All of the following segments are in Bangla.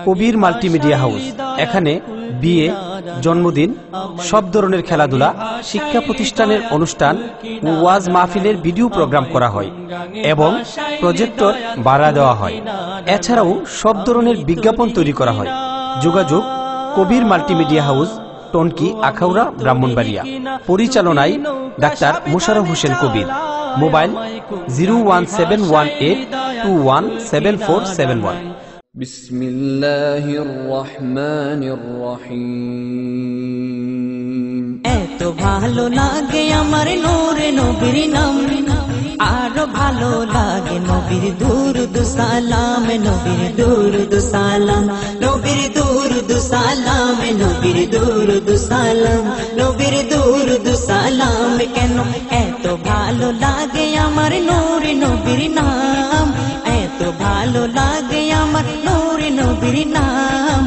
কবির মাল্টিমিডিয়া হাউস এখানে বিয়ে, জন্মদিন, সব ধরনের খেলাধুলা, শিক্ষা প্রতিষ্ঠানের অনুষ্ঠান ও ওয়াজ মাহফিলের ভিডিও প্রোগ্রাম করা হয় এবং প্রজেক্টর ভাড়া দেওয়া হয়। এছাড়াও সব ধরনের বিজ্ঞাপন তৈরি করা হয়। যোগাযোগ কবির মাল্টিমিডিয়া হাউস, টনকি, আখাউড়া, ব্রাহ্মণবাড়িয়া। পরিচালনায় ডাক্তার মোশাররফ হোসেন কবির। মোবাইল 01718217471। বিসমিল্লাহির রহমানির রহিম। এত ভালো লাগে আমার নূরে নবীর নাম, আরো ভালো লাগে নবীর দুরুদ সালাম, নবীর দুরুদ সালাম, নবীর দুরুদ সালাম, নবীর দুরুদ সালাম, নবীর দুরুদ সালাম। কেন এত ভালো লাগে আমার নূরে নবীর নাম, এত ভালো লাগে আমার নূরে নবীর নাম।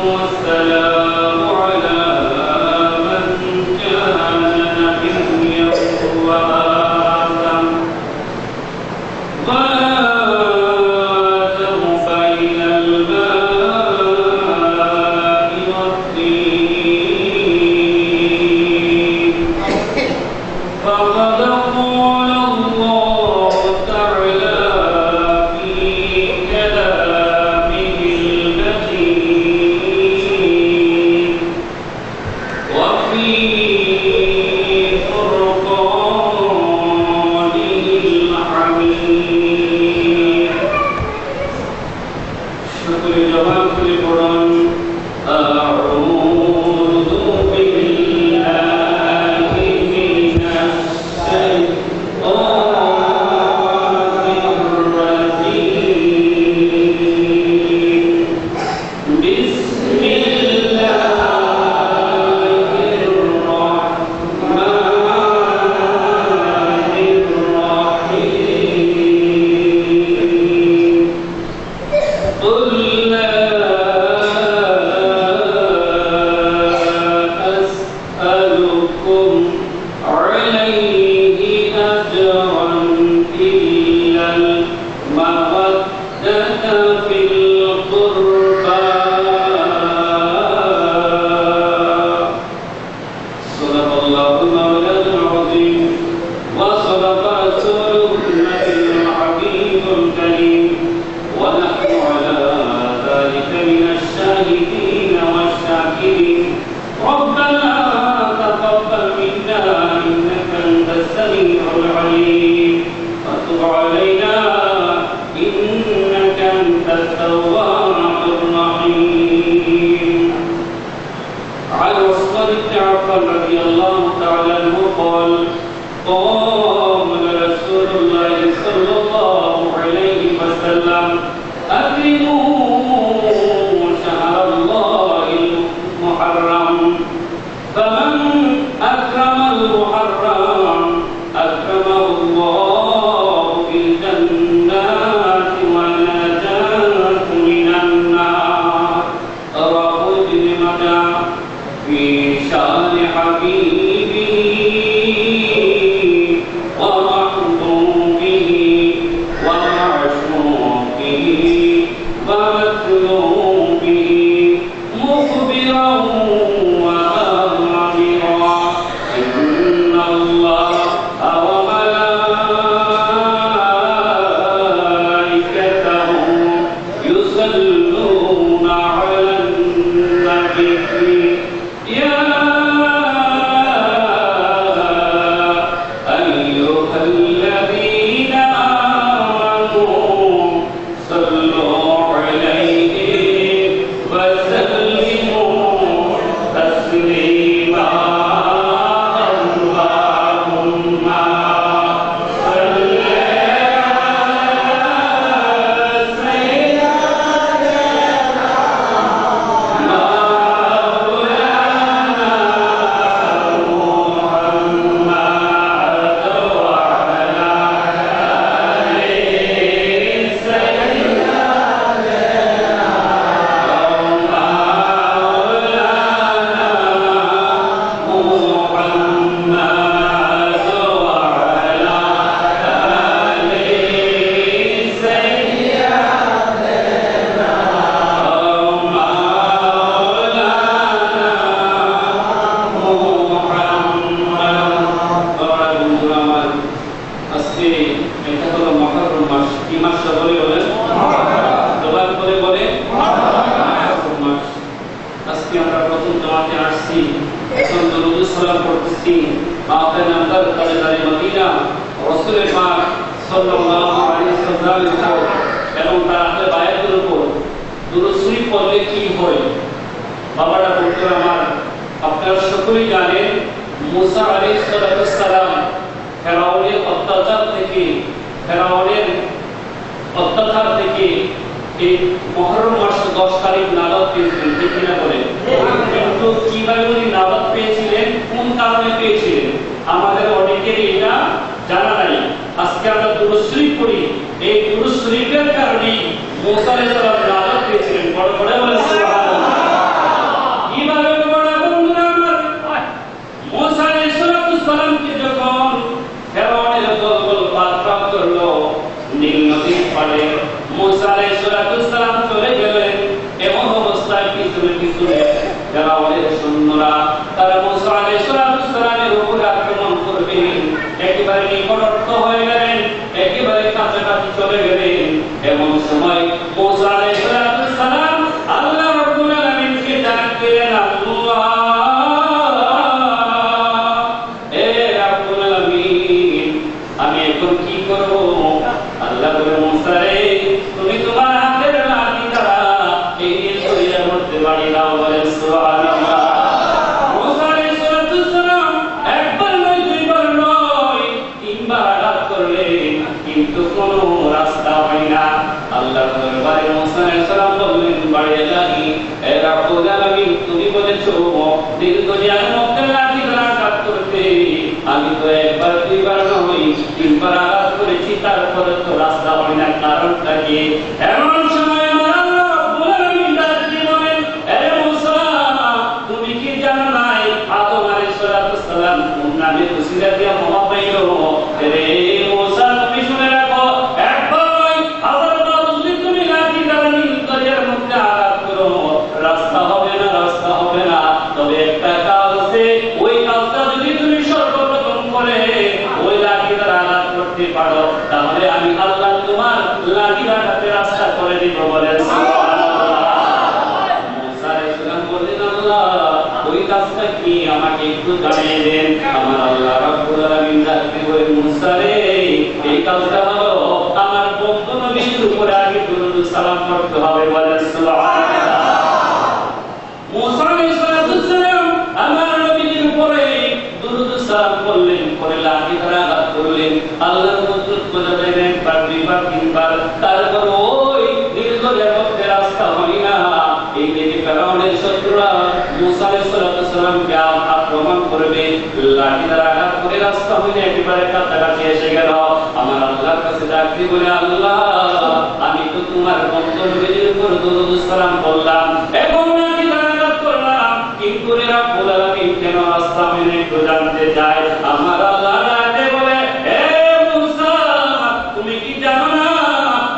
والسلام على من كان نبيا এটা হলো মুহররম মাস। কি মাস বলে বলেন? জবান করে বলে মুহররম মাস। আজকে আমরা প্রথম জামাতে আসছি, এখন দরুদ সালাম পড়তেছি আপনার নাম্বার তাজদারি মদিনা রাসূলের পাক সাল্লাল্লাহু আলাইহি ওয়াসাল্লামের উপর এবং তার আহলে বায়াতের উপর দরুদ শরীফ পড়লে কি হয়। বাবারা বলতে আমার, আপনারা সকলেই জানেন মুসা আলাইহিস সালাম ফেরাউনের অত্যাচার থেকে এই মুহররম মাসে 10 তারিখ নাজাত পেয়েছিলেন, ঠিক কিনা বলেন? কিন্তু কিভাবে উনি নাজাত পেয়েছিলেন, কোন কারণে পেয়েছিলেন, আমাদের অনেকেরই এটা জানা নাই। আজকে আমরা দুরূদ শরীফ পড়ি, এই দুরূদ শরীফের কারণে মুসা আলাইহিস সালাম নাজাত পেয়েছিলেন। বড় বড় বলেন সুবহানাল্লাহ। কিভাবে বড় বন্ধুরা আমার, মুসা আলাইহিস সালামকে যখন ফেরাউনের দলবল পাকড়াও করলো নীল নদীর পাড়ে, মুসা আলাইহিস সালাম চলে গেলেন। এমন অবস্থায় পিছনে পিছনে ফেরাউনের সৈন্যরা তারা মুসা আলাইহিস সালামের উপর আক্রমণ করবে, একেবারে নিকটস্থ হয়ে গেলেন, একেবারে কাছাকাছি চলে গেলেন। এমন সময় মুসা আলাইহিস সালাম আল্লাহ রাব্বুল আলামিনকে ডাক দিলেন, আল্লাহ এ রাব্বুল আলামিন, আমি এখন কি করব? আল্লাহ বলে, মুসা রে, তুমি তোমার হাতের লাঠি দ্বারা এই শরীরের মধ্যে বাড়ি দাও। বলেন সুবহানাল্লাহ। মুসা আলাইহিস সালাম একবার নয়, দুইবার নয়, তিনবার আঘাত করলেন, কিন্তু কোনো রাস্তা হয় না। আল্লাহ দরবারে মুসা আলাইহিস সালাম বললেন, বাড়ি যাই, এ রাব্বুল আলামিন, তুমি বলেছো দীর্ঘদিনের মধ্যে লাঠি দ্বারা আঘাত করতে, আমি তো একবার দুইবার নয়, তিনবার আঘাত করেছি, তারপরে তো রাস্তা হয় না, কারণটা কি? এমন সময় আমার আল্লাহ রাব্বুল আলামিন ডাক দিয়ে বলেন, এ মুসা, তুমি কি জানো নাই আদম আলাইহিস সালাম কোন নামে উসিলা দিয়া ক্ষমা পাইল? রে মুসা, তুমি শুনে রাখো, একবার নয়, হাজারবার যদি তুমি লাঠি দ্বারা নীল দরিয়ার মধ্যে আঘাত করো, রাস্তা হবে না, রাস্তা হবে না। তবে একটা কাজ আছে, ওই কাজটা যদি তুমি সর্বপ্রথম করে ওই লাঠি দ্বারা আঘাত করতে পারো, তাহলে আমি আল্লাহ তোমার লাঠি আঘাতে রাস্তা করে দিব। বলেন সুবহানাল্লাহ। মুসা আলাইহিস সালাম বললেন, আল্লাহ ওই কাজটা কি, আমাকে একটু জানিয়ে দেন। আমার আল্লাহ রাব্বুল আলামিন ডাকতে বলেন, মুসা রে, এই কাজটা হলো আমার বন্ধু নবীর উপরে আগে দরুদ সালাম করতে হবে। বলেন সুবহানাল্লাহ। মুসা আলাইহিস সালাম আমার নবীর উপরে দরুদ সালাম করলেন, পরে লাঠি দ্বারা আঘাত করলেন। আল্লাহর কুদরত বোঝা যায় না, একবার দুইবার তিনবার, তারপর ওই দীর্ঘদের মধ্যে রাস্তা হয় না। এই দিকে ফেরাউনের শত্রুরা মুসা আলাইহিস সালামকে আক্রমণ করবে, লাঠি দ্বারা আঘাত করে রাস্তা হয় না, একেবারে কাছাকাছি এসে গেল। আমার আল্লাহর কাছে ডাক দিয়ে বলে, আল্লাহ আমি তো তোমার বন্ধু নবীর উপর দরুদ সালাম করলাম, এখন লাঠি দ্বারা আঘাত করলাম, কিন্তু রাব্বুল আলামিন কেন রাস্তা হয় না একটু জানতে চাই। আমার আল্লাহ ডাকে বলে, হে মুসা, তুমি কি জানো না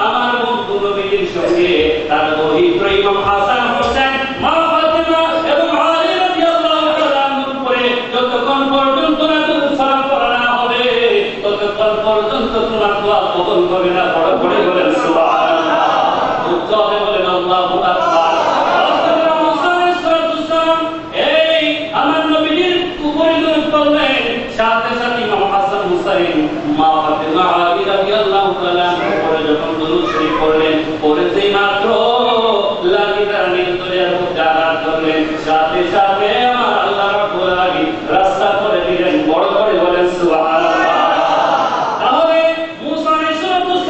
আমার বন্ধু নবীর সঙ্গে তার দৌহিত্র ইমাম হাসান হোসেন, মা ফাতিমা এবং আলী রাদিয়াল্লাহু তাআলা আনহুর উপরে যতক্ষণ পর্যন্ত না দরুদ সালাম পড়া না হবে, ততক্ষণ পর্যন্ত তোমার দোয়া কবুল হবে না। বড় করে বলেন সুবহানাল্লাহ। উচ্চভাবে বলেন আল্লাহু আকবার। মুসা আলাইহিস সালাম এই আমার নবীর উপরে দরুদ পড়লেন, সাথে সাথে ইমাম হাসান হুসাইন, মা ফাতিমা, আলী রাদিয়াল্লাহু তাআলা আনহুর উপরে যখন দরুদ শরীফ পড়লেন, পড়তেই মাত্র লাঠি দ্বারা নীল দরিয়ার মধ্যে আঘাত করলেন, সাথে সাথে আমার আল্লাহ রাব্বুল আলামিন রাস্তা করে দিলেন। বড় করে বলেন সুবহানাল্লাহ। তাহলে মুসা আলাইহিস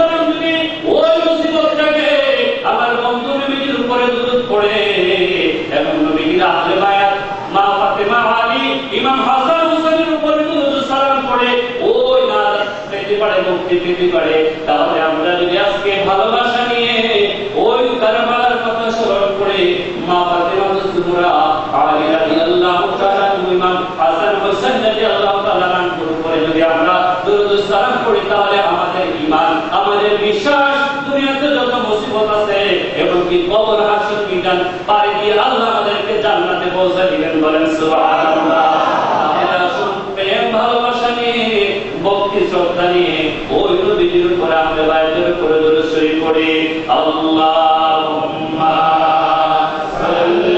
সালাম যদি ওই মুসিবতটাকে আমার বন্ধু নবীর উপরে দরুদ পড়ে এবং নবীর আহলে বায়াত মা ফাতিমা, আলী, ইমাম হাসান হুসাইনের উপরে দরুদ সালাম পড়ে ওই না পেতে পারে, মুক্তি পেতে পারে, তাহলে আমরা যদি আজকে ভালোবাসা নিয়ে ওই কারবালার কথা স্মরণ করে মা ফাতিমা জুহরা, আলী রাদিয়াল্লাহু তাআলা, ইমাম হাসান হোসেন রাদিয়াল্লাহু তাআলা আনহুর উপরে যদি আমরা দরুদ সালাম পড়ি, তাহলে আমাদের ঈমান, আমাদের বিশ্বাস, দুনিয়াতে যত মুসিবত আছে এবং কি কবর, হাসর, মিজান পারে দিয়ে আল্লাহ আমাদেরকে জান্নাতে পৌঁছে দিবেন। বলেন সুবহানাল্লাহ। এটা শুন, প্রেম ভালোবাসা নিয়ে, ভক্তি শ্রদ্ধা নিয়ে ওই আমরা বাইরে করে ধরে সই করে আল্লাহুম্মা সাল্লি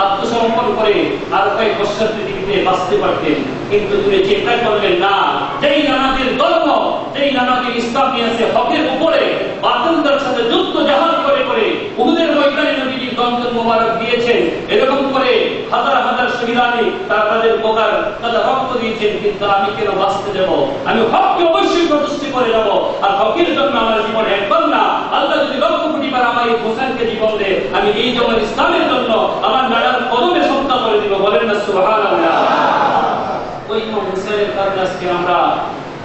আত্মসমর্পণ করে আর কয়েক বছর পৃথিবীতে বাঁচতে পারতেন, কিন্তু তিনি চিন্তা করলেন না, যেই নামাজের ধর্ম, যেই নামাজের ইসলাম নিয়েছে হকের উপরে বাতিলদের সাথে যুদ্ধ জাহাজ করে করে উহুদের ময়দানে নবীজি দন্ত মোবারক দিয়েছেন, এরকম করে হাজার হাজার শহীদানি তারা তাদের উপকার তাদের রক্ত দিয়েছেন, কিন্তু আমি কেন বাঁচতে যাব? আমি হককে অবশ্যই প্রতিষ্ঠিত করে যাব, আর হকের জন্য আমার জীবন একবার না, আল্লাহ যদি লক্ষ কোটি বার আমার এই হোসেনকে জীবন দেয়, আমি এই যেমন ইসলামের জন্য আমার নাড়ার কদমে সত্তা করে দিব। বলেন না সুবহানাল্লাহ। ওই হোসেনের কারণে আজকে আমরা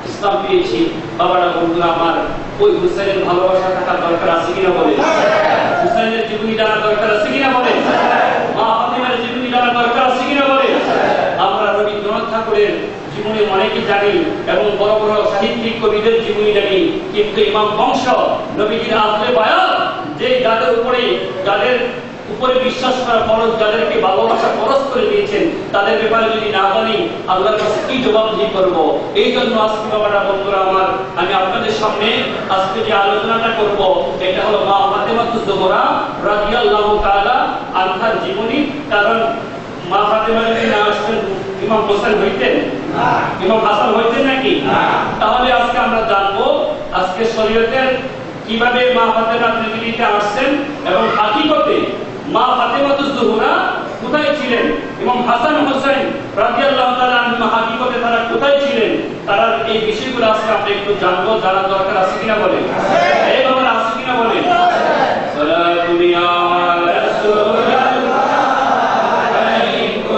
ইসলাম পেয়েছি। বাবারা বন্ধুরা আমার, ওই হুসাইনের ভালোবাসা থাকার দরকার আছে কিনা বলে? হুসাইনের জীবনী জানার দরকার আছে কিনা বলে? মা ফাতিমার জীবনী জানার দরকার আছে কিনা বলে? আমরা রবীন্দ্রনাথ ঠাকুরের জীবনী অনেকে জানি এবং বড় বড় সাহিত্যিক কবিদের জীবনী জানি, কিন্তু ইমাম বংশ নবীজির আহলে বায়াত, যে যাদের উপরে বিশ্বাস করা ফরজ, যাদেরকে ভালোবাসা ফরজ করে দিয়েছেন, তাদের ব্যাপারে যদি না জানি আল্লাহর কাছে কি জবাবদিহি করব? এই জন্য আজকে বাবারা বন্ধুরা আমার, আমি আপনাদের সামনে আজকে যে আলোচনাটা করব এটা হলো মা ফাতেমাতুজ জোহরা রাদিয়াল্লাহু তাআলা আনহার জীবনী। কারণ মা ফাতেমা যদি না আসতেন ইমাম হোসেন হইতেন? ইমাম হাসান হইতেন নাকি? তাহলে আজকে আমরা জানবো আজকে শরীয়তের কিভাবে মা ফাতেমা পৃথিবীতে আসছেন এবং হাকিকতে মা ফাতেমাতুজ জোহরা কোথায় ছিলেন, ইমাম হাসান হোসেন রাদিয়াল্লাহু তাআলা আনহু হাকিকতে তারা কোথায় ছিলেন, তারা এই বিষয়গুলো আজকে আমরা একটু জানবো। জানা দরকার আছে কিনা বলে? এই বাবা আছে কিনা বলে? সালাতু ইয়া রাসূলুল্লাহ আলাইকুম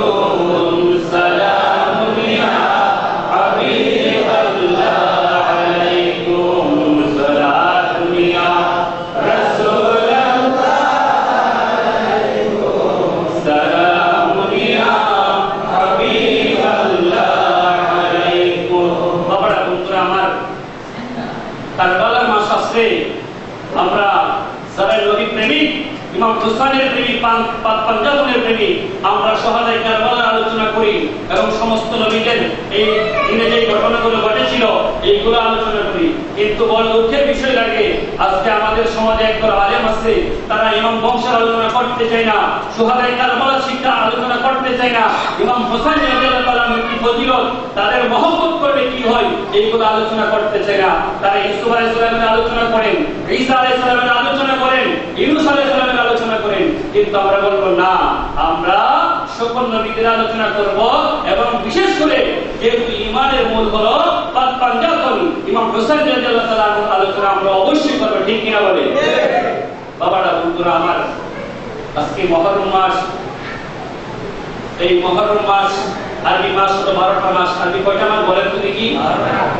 সালামু ইয়া হাবিবাল্লাহ আলাইকুম সালাতু ইয়া আমরা যারা নবী প্রেমিক, ইমাম হুসাইনের প্রেমিক, পাঞ্জাবের প্রেমিক, আমরা সহায় কারবালার আলোচনা করি এবং সমস্ত নবীদের এই দিনে যে ঘটনাগুলো ঘটেছিল এইগুলো আলোচনা করি। কিন্তু বড় দুঃখের বিষয় লাগে আজকে আমাদের সমাজে একদল আলেম আছে, তারা ইমাম বংশের আলোচনা করতে চায় না, সুহাদায়ে কারবালার শিক্ষা আলোচনা করতে চায় না, ইমাম হোসেন রাদিয়াল্লাহু তাআলার কি ফজিলত, তাদের মহব্বত করলে কি হয় এইগুলো আলোচনা করতে চায় না। তারা ইউসুফ আলাইহিস সালামের আলোচনা করেন, ঈসা আলাইহিস সালামের আলোচনা করেন, ইউনূস আলাইহিস সালামের আলোচনা করেন, কিন্তু আমরা বলবো না, আমরা সকল নবীদের আলোচনা করব এবং বিশেষ করে যেহেতু ঈমানের মূল হলো পাঞ্জাতন ইমাম হোসেন রাদিয়াল্লাহু তাআলা আলোচনা আমরা অবশ্যই করব। ঠিক কিনা বলে? বাবারা বন্ধুরা আমার, আজকে মুহররম মাস, এই মুহররম মাস আরবি মাস হলো 12টা মাস। আরবি কয়টা মাস বলেন তো দেখি?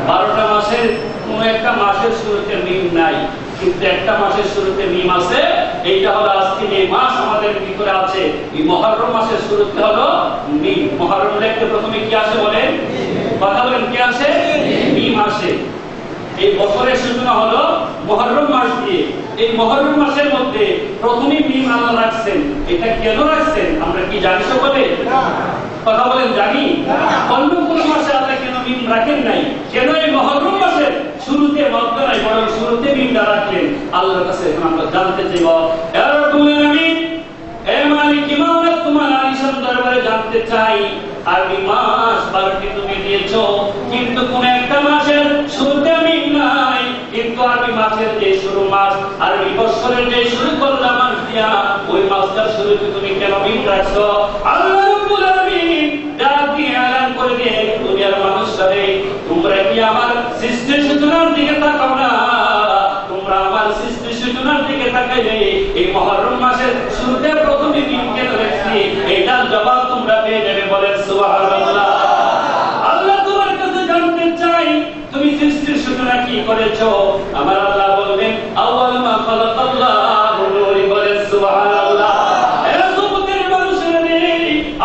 12টা মাসের কোন একটা মাসের শুরুতে মিম নাই, কিন্তু একটা মাসের শুরুতে মিম আছে। এইটা হলো আজকে এই মাস আমাদের ভিতরে আছে। এই মুহররম মাসের শুরুতে হলো মিম। মুহররম লিখতে প্রথমে কি আসে বলেন? কথা বলেন, কি আসে? মিম আসে। এই বছরের সূচনা হলো মুহররম মাস দিয়ে। এই মুহররম মাসের মধ্যে প্রথমে মিম আল্লাহ রাখছেন। এটা কেন রাখছেন আমরা কি জানি সকলে? কথা বলেন, জানি? অন্য কোন মাসে আল্লাহ কেন মিম রাখেন নাই? কেন এই মুহররম মাসের শুরুতে মধ্যে নাই, বরং শুরুতে মিমটা রাখলেন? আল্লাহর কাছে এখন আমরা জানতে চাইব। ইয়া রাব্বুল আলামিন, হে মালিক ইমামত, তোমার আলিশান দরবারে জানতে চাই, আরবি মাস 12টি তুমি দিয়েছো, কিন্তু কোন একটা মাসের শুরুতে মিম নাই। কিন্তু আরবি মাসের যে শুরু মাস, আরবি বছরের যে শুরু করলা মাস দিয়া, ওই মাসটার শুরুতে তুমি কেন মিম রাখছো? আল্লাহ রাব্বুল আলামিন ডাক দিয়ে এলান করে দিয়ে দুনিয়ার মানুষরে, তোমরা কি আমার সৃষ্টির সূচনার দিকে তাকাও না? তোমরা আমার সৃষ্টির সূচনার দিকে তাকাইলে এই মুহররম মাসের শুরুতে প্রথমে মিম কেন রাখছি, এটার জবাব তোমরা পেয়ে যাবে। বলেন সুবহানাল্লাহ। আল্লাহ তোমার কাছে জানতে চাই তুমি সৃষ্টির সূচনা কি করেছো? আমার আল্লাহ বলবেন আউয়াল মা খালাকাল্লাহু নূর। বলেন সুবহানাল্লাহ।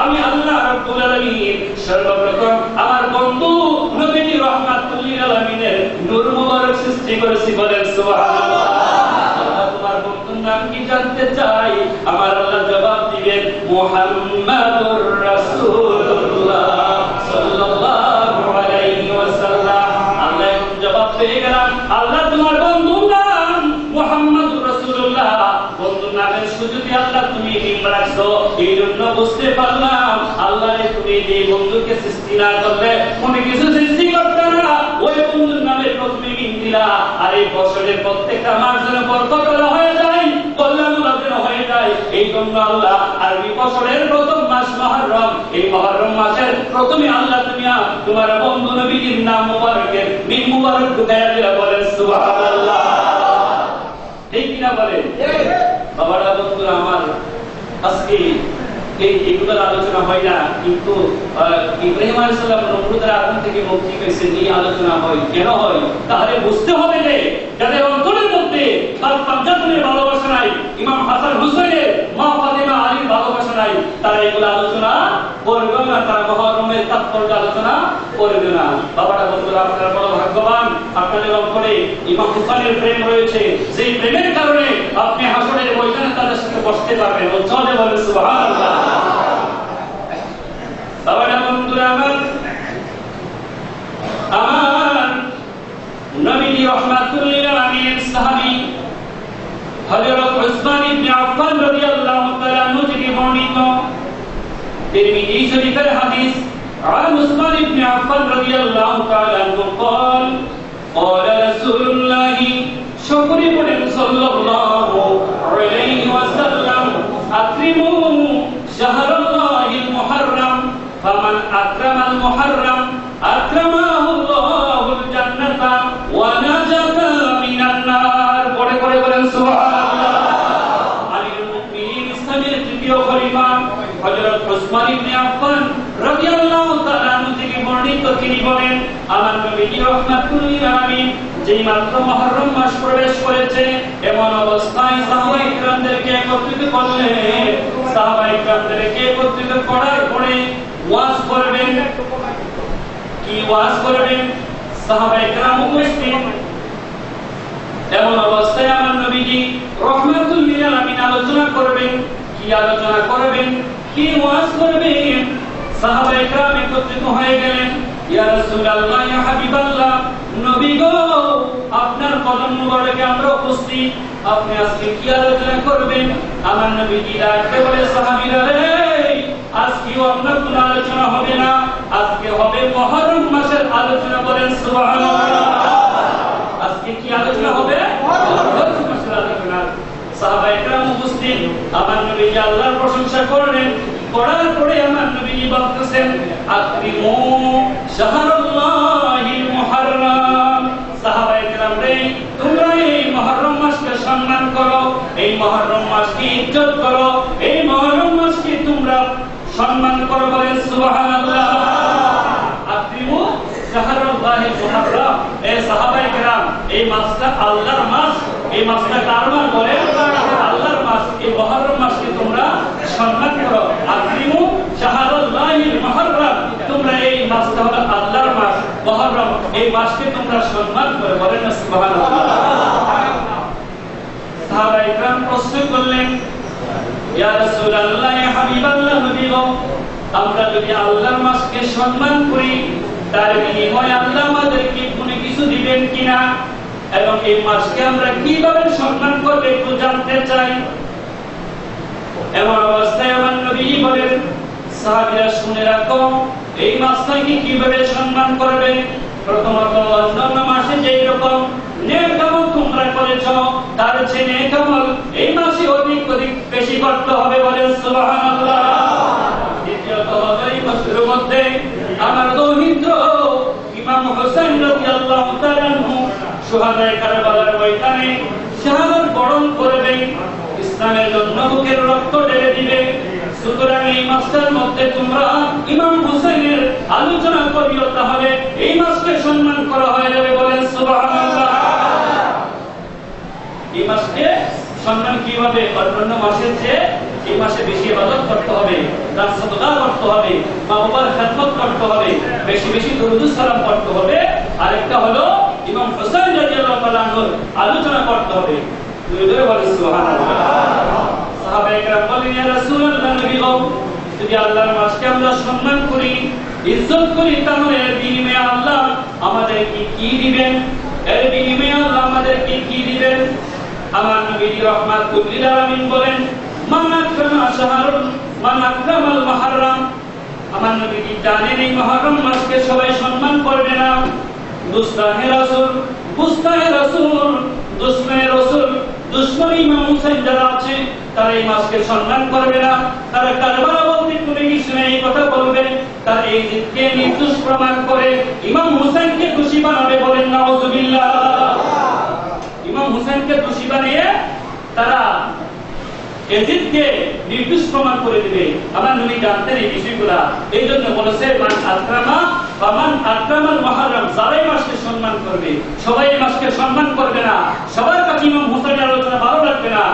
আমি আল্লাহ রাব্বুল আলামিন সর্বপ্রথম আমার বন্ধু নবীজি রাহমাতুল লিল আলামিনের নূর মুবারক সৃষ্টি করেছি। বলেন সুবহানাল্লাহ। আল্লাহ তোমার বন্ধুর নাম কি জানতে চাই? আমার আল্লাহ জবাব দিবেন মুহাম্মাদুর রাসূলুল্লাহ সাল্লাল্লাহু আলাইহি ওয়াসাল্লাম। আল্লাহ জবাব পেয়ে গেলাম, আল্লাহ তোমার বন্ধুর নাম মুহাম্মাদুর রাসূলুল্লাহ। বন্ধুর নামের শুরুতে আল্লাহ তুমি মিম রাখছো, এই জন্য বুঝতে পারলাম আল্লাহ তুমি যে বন্ধুকে সৃষ্টি না করলে কোনো কিছু সৃষ্টি করতে না। ওই বন্ধুর নামের প্রথমে মিম দিলা, আর এই বছরের প্রত্যেকটা মাস যেন বরকতওয়ালা হয়ে যায়, কল্যাণওয়ালা যেন হয়ে যায়। এই জন্য আল্লাহ আরবি বছরের প্রথম মাস মুহররম, এই মুহররম মাসের প্রথমে আল্লাহ তুমি তোমার বন্ধু নবীজির নাম মুবারকের মিম মুবারক ঢুকাইয়া দিলা। বলেন সুবহানাল্লাহ। ঠিক কিনা বলেন? বাবারা বন্ধুরা আমার, আজকে এইগুলোর আলোচনা হয় না, কিন্তু ইব্রাহিম আলাইহিস সালাম নমরুদের আগুন থেকে মুক্তি পেয়েছেন এই আলোচনা হয়। কেন হয়? তাহলে বুঝতে হবে যে যাদের অন্তরের মধ্যে তার পাঞ্জাবের ভালোবাসা নাই, ইমাম হাসান হুসাইনের মা ফাতিমা আলীর ভালোবাসা নাই, তারা এগুলো আলোচনা করবে না, তারা মুহররমের তাৎপর্য আলোচনা করবে না। বাবারা বন্ধুরা, আপনারা বড় ভাগ্যবান, আপনাদের অন্তরে ইমাম হুসাইনের প্রেম রয়েছে, সেই প্রেমের কারণে আপনি হাসরের ময়দানে তাদের সাথে বসতে পারবেন। চলে বলেন সুবহানাল্লাহ। বাবারা বন্ধুরা, আমার নবীজি রাহমাতুল লিল আলামিন সাহাবী হযরত উসমান ইবনে আফফান রাদিয়াল্লাহু তাআলা আনহু থেকে বর্ণিত তিরমিজি শরীফের হাদিস عن عثمان بن عفان رضي الله تعالى عنه قال قال رسول الله صلى الله عليه وسلم أكرموا شهر الله المحرم فمن أكرم المحرم أكرمه الله الجنة ونجاه من النار بڑے سبحان الله علي المؤمنين ইসলামের তৃতীয় খলিফা হযরত উসমান ইবনে আফফান রাদিয়াল্লাহু তাআলা আনহু থেকে বর্ণিত, তিনি বলেন আমার নবী রাহমাতুল লিল আলামিন যেই মাত্র মুহররম মাস প্রবেশ করেছে এমন অবস্থায় সাহাবায়ে কিরামদেরকে একত্রিত করলেন। সাহাবায়ে কিরামদেরকে একত্রিত করার পরে ওয়াজ করবেন। কি ওয়াজ করবেন? সাহাবায়ে কিরাম উপস্থিত, এমন অবস্থায় আমার নবীজি রাহমাতুল লিল আলামিন আলোচনা করবেন। কি আলোচনা করবেন? কি ওয়াজ করবেন? সাহাবায়ে কিরাম একত্রিত হয়ে গেলেন। ইয়া রাসূলুল্লাহ, ইয়া হাবিবাল্লাহ, নবী গো, আপনার কদম মুবারকে আমরা উপস্থিত, আপনি আজকে কি আলোচনা করবেন? আমার নবীজি ডাকতে বলে, সাহাবীরা রে, আজকেও আপনার কোনো আলোচনা হবে না, আজকে হবে মুহররম মাসের আলোচনা। বলেন সুবহানাল্লাহ। আজকে কি আলোচনা হবে? মুহররম মাসের আলোচনা। সাহাবায়ে কিরাম উপস্থিত, আমার নবীজি আল্লাহর প্রশংসা করলেন। করার পরে আমার নবীজি বলতেছেন, আকরিমু শাহরাল্লাহিল মুহররম। সাহাবায়ে কিরাম রে, তোমরা এই মুহররম মাসকে সম্মান করো, এই মুহররম মাসকে ইজ্জত করো, এই মুহররম মাসকে তোমরা সম্মান করো। বলেন সুবহানাল্লাহ। আকরিমু শাহরাল্লাহিল মুহররম। এই সাহাবায়ে কিরাম, এই মাসটা আল্লাহর মাস, এই মাসটা কার মাস? বলেন আল্লাহর মাস। এই মুহররম মাসকে তোমরা সম্মান করো। আকরিমু শাহরাল্লাহিল মুহররম, তোমরা এই মাসটা হলো আল্লাহর মাস মুহররম, এই মাসকে তোমরা সম্মান করো। বলেন সুবহানাল্লাহ। সাহাবায়ে কিরাম প্রশ্ন করলেন, ইয়া রাসূলুল্লাহ, ইয়া হাবিবাল্লাহ, নবী গো, আমরা যদি আল্লাহর মাসকে সম্মান করি তার বিনিময়ে আল্লাহ আমাদেরকে কোনো কিছু দিবেন কিনা, এবং এই মাসকে আমরা কিভাবে সম্মান করব একটু জানতে চাই। এমন অবস্থায় আমার নবী বলেন, সাহাবীরা শুনে রাখো, এই মাসটাকে কিভাবে সম্মান করবে। প্রথমত অন্যান্য মাসে যেই রকম নেক আমল তোমরা করেছো তার চেয়ে নেক আমল এই মাসে অধিক বেশি করতে হবে। বলেন সুবহানাল্লাহ। দ্বিতীয়ত এই মাসের মধ্যে আমার দৌহিত্র ইমাম হোসেন রাদিয়াল্লাহু তাআলা আনহু শুহাদায়ে কারবালার ময়দানে শাহাদাত বরণ করবে, ইসলামের জন্য বুকের রক্ত ঢেলে দিবে। সুতরাং এই মাসের মধ্যে তোমরা ইমাম হোসেনের আলোচনা করিও, তাহলে এই মাসকে সম্মান করা হয়ে যাবে। বলেন সুবহানাল্লাহ। এই মাসকে সম্মান কিভাবে? অন্যান্য মাসের চেয়ে এই মাসে বেশি ইবাদত করতে হবে, দান সাদকা করতে হবে, মা বাবার খেদমত করতে হবে, বেশি বেশি দরুদ সালাম পড়তে হবে। আরেকটা হলো ইমাম হোসেন রাদিয়াল্লাহু তাআলা আনহুর আলোচনা করতে হবে। দুই ধরে বলেন সুবহানাল্লাহ। সাহাবায়ে কেরাম বলেন, ইয়া রাসূলুল্লাহ, নবী গো, যদি আল্লাহর মাসকে আমরা সম্মান করি, ইজ্জত করি, তাহলে এর বিনিময়ে আল্লাহ আমাদেরকে কি দিবেন? এর বিনিময়ে আল্লাহ আমাদেরকে কি দিবেন? আমার নবী রাহমাতুল লিল আলামিন বলেন, মান আকরামা শাহরুন মান আকরামাল মুহররম। আমার নবী জানেন এই মুহররম মাসকে সবাই সম্মান করবে না। দুস্তাহে রাসূল, বুস্তাহে রাসূল, দুশমনে রাসূল, দুশমন ইমাম হুসাইন যারা আছে তারা এই মাসকে সম্মান করবে না। তারা কারবালা বলতে কোনো কিছু নেই কথা বলবে, তারা এই জিদকে নির্দোষ প্রমাণ করে ইমাম হুসাইনকে দোষী বানাবে। বলেন নাউযুবিল্লাহ। ইমাম হুসাইনকে দোষী বানিয়ে তারা এজিদকে নির্দোষ প্রমাণ করে দিবে। আমার নবী জানতেন এই বিষয়গুলা, এই জন্য বলেছে মান আকরামা ফামান আকরামাল মুহররম, যারা এই মাসকে সম্মান করবে, সবাই এই মাসকে সম্মান করবে না, সবার কাছে ইমাম হোসেনের আলোচনা ভালো লাগবে না।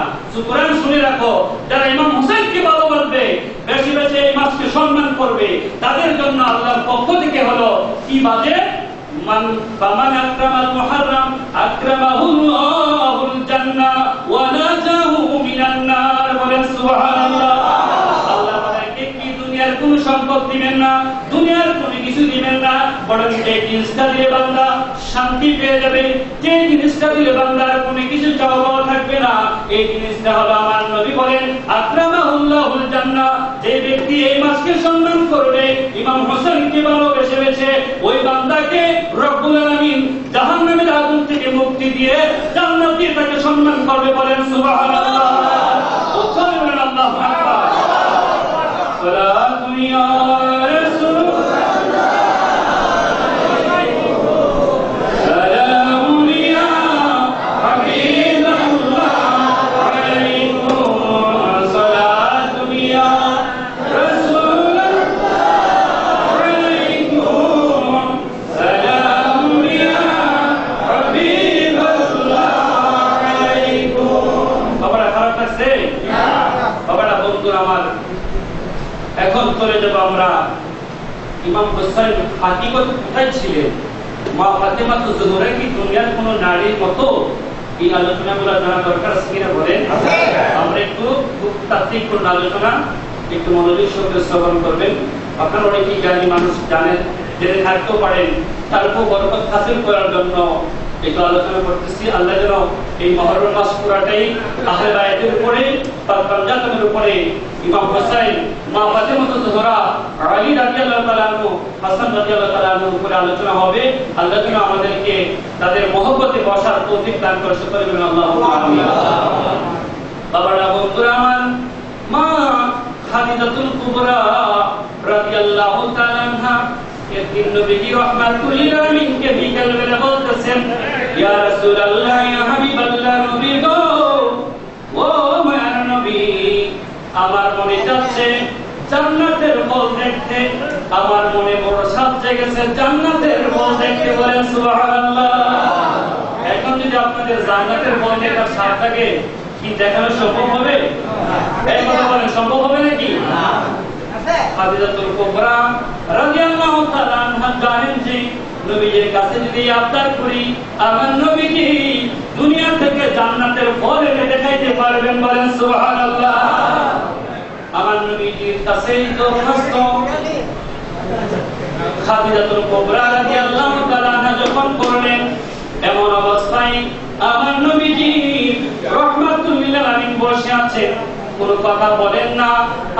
কোরআন শুনে রাখো, যারা ইমাম হোসেনকে ভালোবাসবে, বেশি বেশি এই মাসকে সম্মান করবে, তাদের জন্য আল্লাহর পক্ষ থেকে হলো কি বাজে, মান ফামান আকরামাল মুহররম আকরামাহুল্লাহুল জান্নাহ ওয়া নাজাহু মিনান নার। বলেন সুবহানাল্লাহ। আল্লাহ তাআলাকে কি দুনিয়ার কোনো সম্পদ দিবেন না, দুনিয়ার কোনো কিছু দিবেন না, বরং এই জিনিসটা দিয়ে বান্দা শান্তি পেয়ে যাবে, যে জিনিসটা দিলে বান্দার কোনো কিছু চাওয়া থাকবে না, এই জিনিসটা হলো আমার নবী বলেন আকরামাহুল্লাহুল জান্নাহ। যে ব্যক্তি এই মাসকে সম্মান করবে, ইমাম হোসেনকে ভালোবেসে বেছে, ওই বান্দাকে রব্বুল আলামিন জাহান্নামের আগুন থেকে মুক্তি দিয়ে জান্নাত দিয়ে তাকে সম্মান করবে। বলেন সুবহানাল্লাহ। বলেন আল্লাহু আকবার। সালাতু ইয়া এখন চলে যাব আমরা ইমাম হোসেন হাকিকত কোথায় ছিলেন। মা ফাতেমা তো জোহরা কি দুনিয়ার কোন নারীর মতো? এই আলোচনাগুলো জানা দরকার আছে কিনা বলেন। আমরা একটু খুব তাত্ত্বিক কোন আলোচনা একটু মনোযোগ সহকারে শ্রবণ করবেন। আপনারা অনেকেই জ্ঞানী মানুষ, জানেন, জেনে থাকতেও পারেন, তারপর বরকত হাসিল করার জন্য একটু আলোচনা করতেছি। আল্লাহ যেন এই মুহররম মাস পুরাটাই আহলে বায়াতের উপরে, পাঞ্জাতের উপরে, ইমাম হোসেন, মা ফাতেমা জোহরা, আলী রাদিয়াল্লাহু তাআলা আনহু, হাসান রাদিয়াল্লাহু তাআলা আনহুর উপরে আলোচনা হবে। আল্লাহ যেন আমাদেরকে তাদের মহব্বতে বসার তৌফিক দান করে, সকলে বলেন আল্লাহুম্মা আমিন। বাবারা, বন্ধুরা আমার, মা খাদিজাতুল কুবরা রাদিয়াল্লাহু তাআলা আনহা একদিন নবীজি রাহমাতুল্লিল আলামিনকে বিকেল বেলা বলতেছেন, ইয়া রাসূলুল্লাহ, ইয়া হাবিবাল্লাহ, নবী গো, ও মায়ার নবী, আমার মনে যাচ্ছে জান্নাতের ফল দেখতে, আমার মনে বড় স্বাদ জেগেছে জান্নাতের ফল দেখতে। বলেন সুবহানাল্লাহ। এখন যদি আপনাদের জান্নাতের ফল দেখার স্বাদ থাকে, কি দেখানো সম্ভব হবে? এই কথা বলেন, সম্ভব হবে নাকি? খাদিজাতুল কুবরা রাদিয়াল্লাহু তাআলা আনহা জানেন যে নবীজির কাছে যদি আবদার করি, আমার নবীজি দুনিয়া থেকে জান্নাতের ফল এনে দেখাইতে পারবেন। বলেন সুবহানাল্লাহ। আমার নবীজির কাছে দরখাস্ত খাদিজাতুল কুবরা রাদিয়াল্লাহু তাআলা আনহা যখন করলেন, এমন অবস্থায় আমার নবীজি রাহমাতুল লিল আলামিন বসে আছেন, কোনো কথা বলেন না।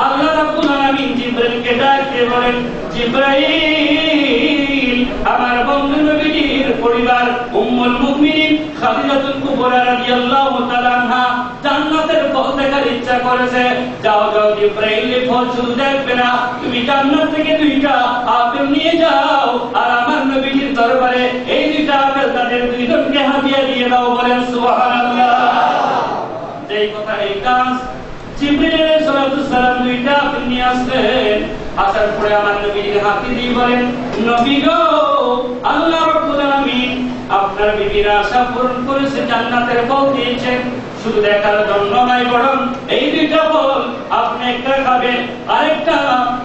আল্লাহ রাব্বুল আলামিন জিবরাইলকে ডাকতে বলেন, জিবরাইল, আমার বন্ধু নবীজির পরিবার উম্মুল মুমিনিন খাদিজাতুল কুবরা রাদিয়াল্লাহু তাআলা আনহা জান্নাতের ফল দেখার ইচ্ছা করেছে। যাও যাও জিবরাইল, ফল শুধু দেখবে না, তুমি জান্নাত থেকে দুইটা আপেল নিয়ে যাও, আর আমার নবীজির দরবারে এই দুইটা আপেল তাদের দুইজনকে হাদিয়া দিয়ে দাও। বলেন সুবহানাল্লাহ। যেই কথা এই কাজ জিবরিল আলাইহিস সালাম দুইটা আপেল নিয়ে আসলেন। আসার পরে আমার নবীজির হাতে দিয়ে বলেন, নবী গো, আল্লাহ রাব্বুল আলামিন আপনার বিবির আশা পূরণ করেছে, জান্নাতের ফল দিয়েছেন। শুধু দেখার জন্য নয়, বরং এই দুইটা ফল আপনি একটা খাবেন, আরেকটা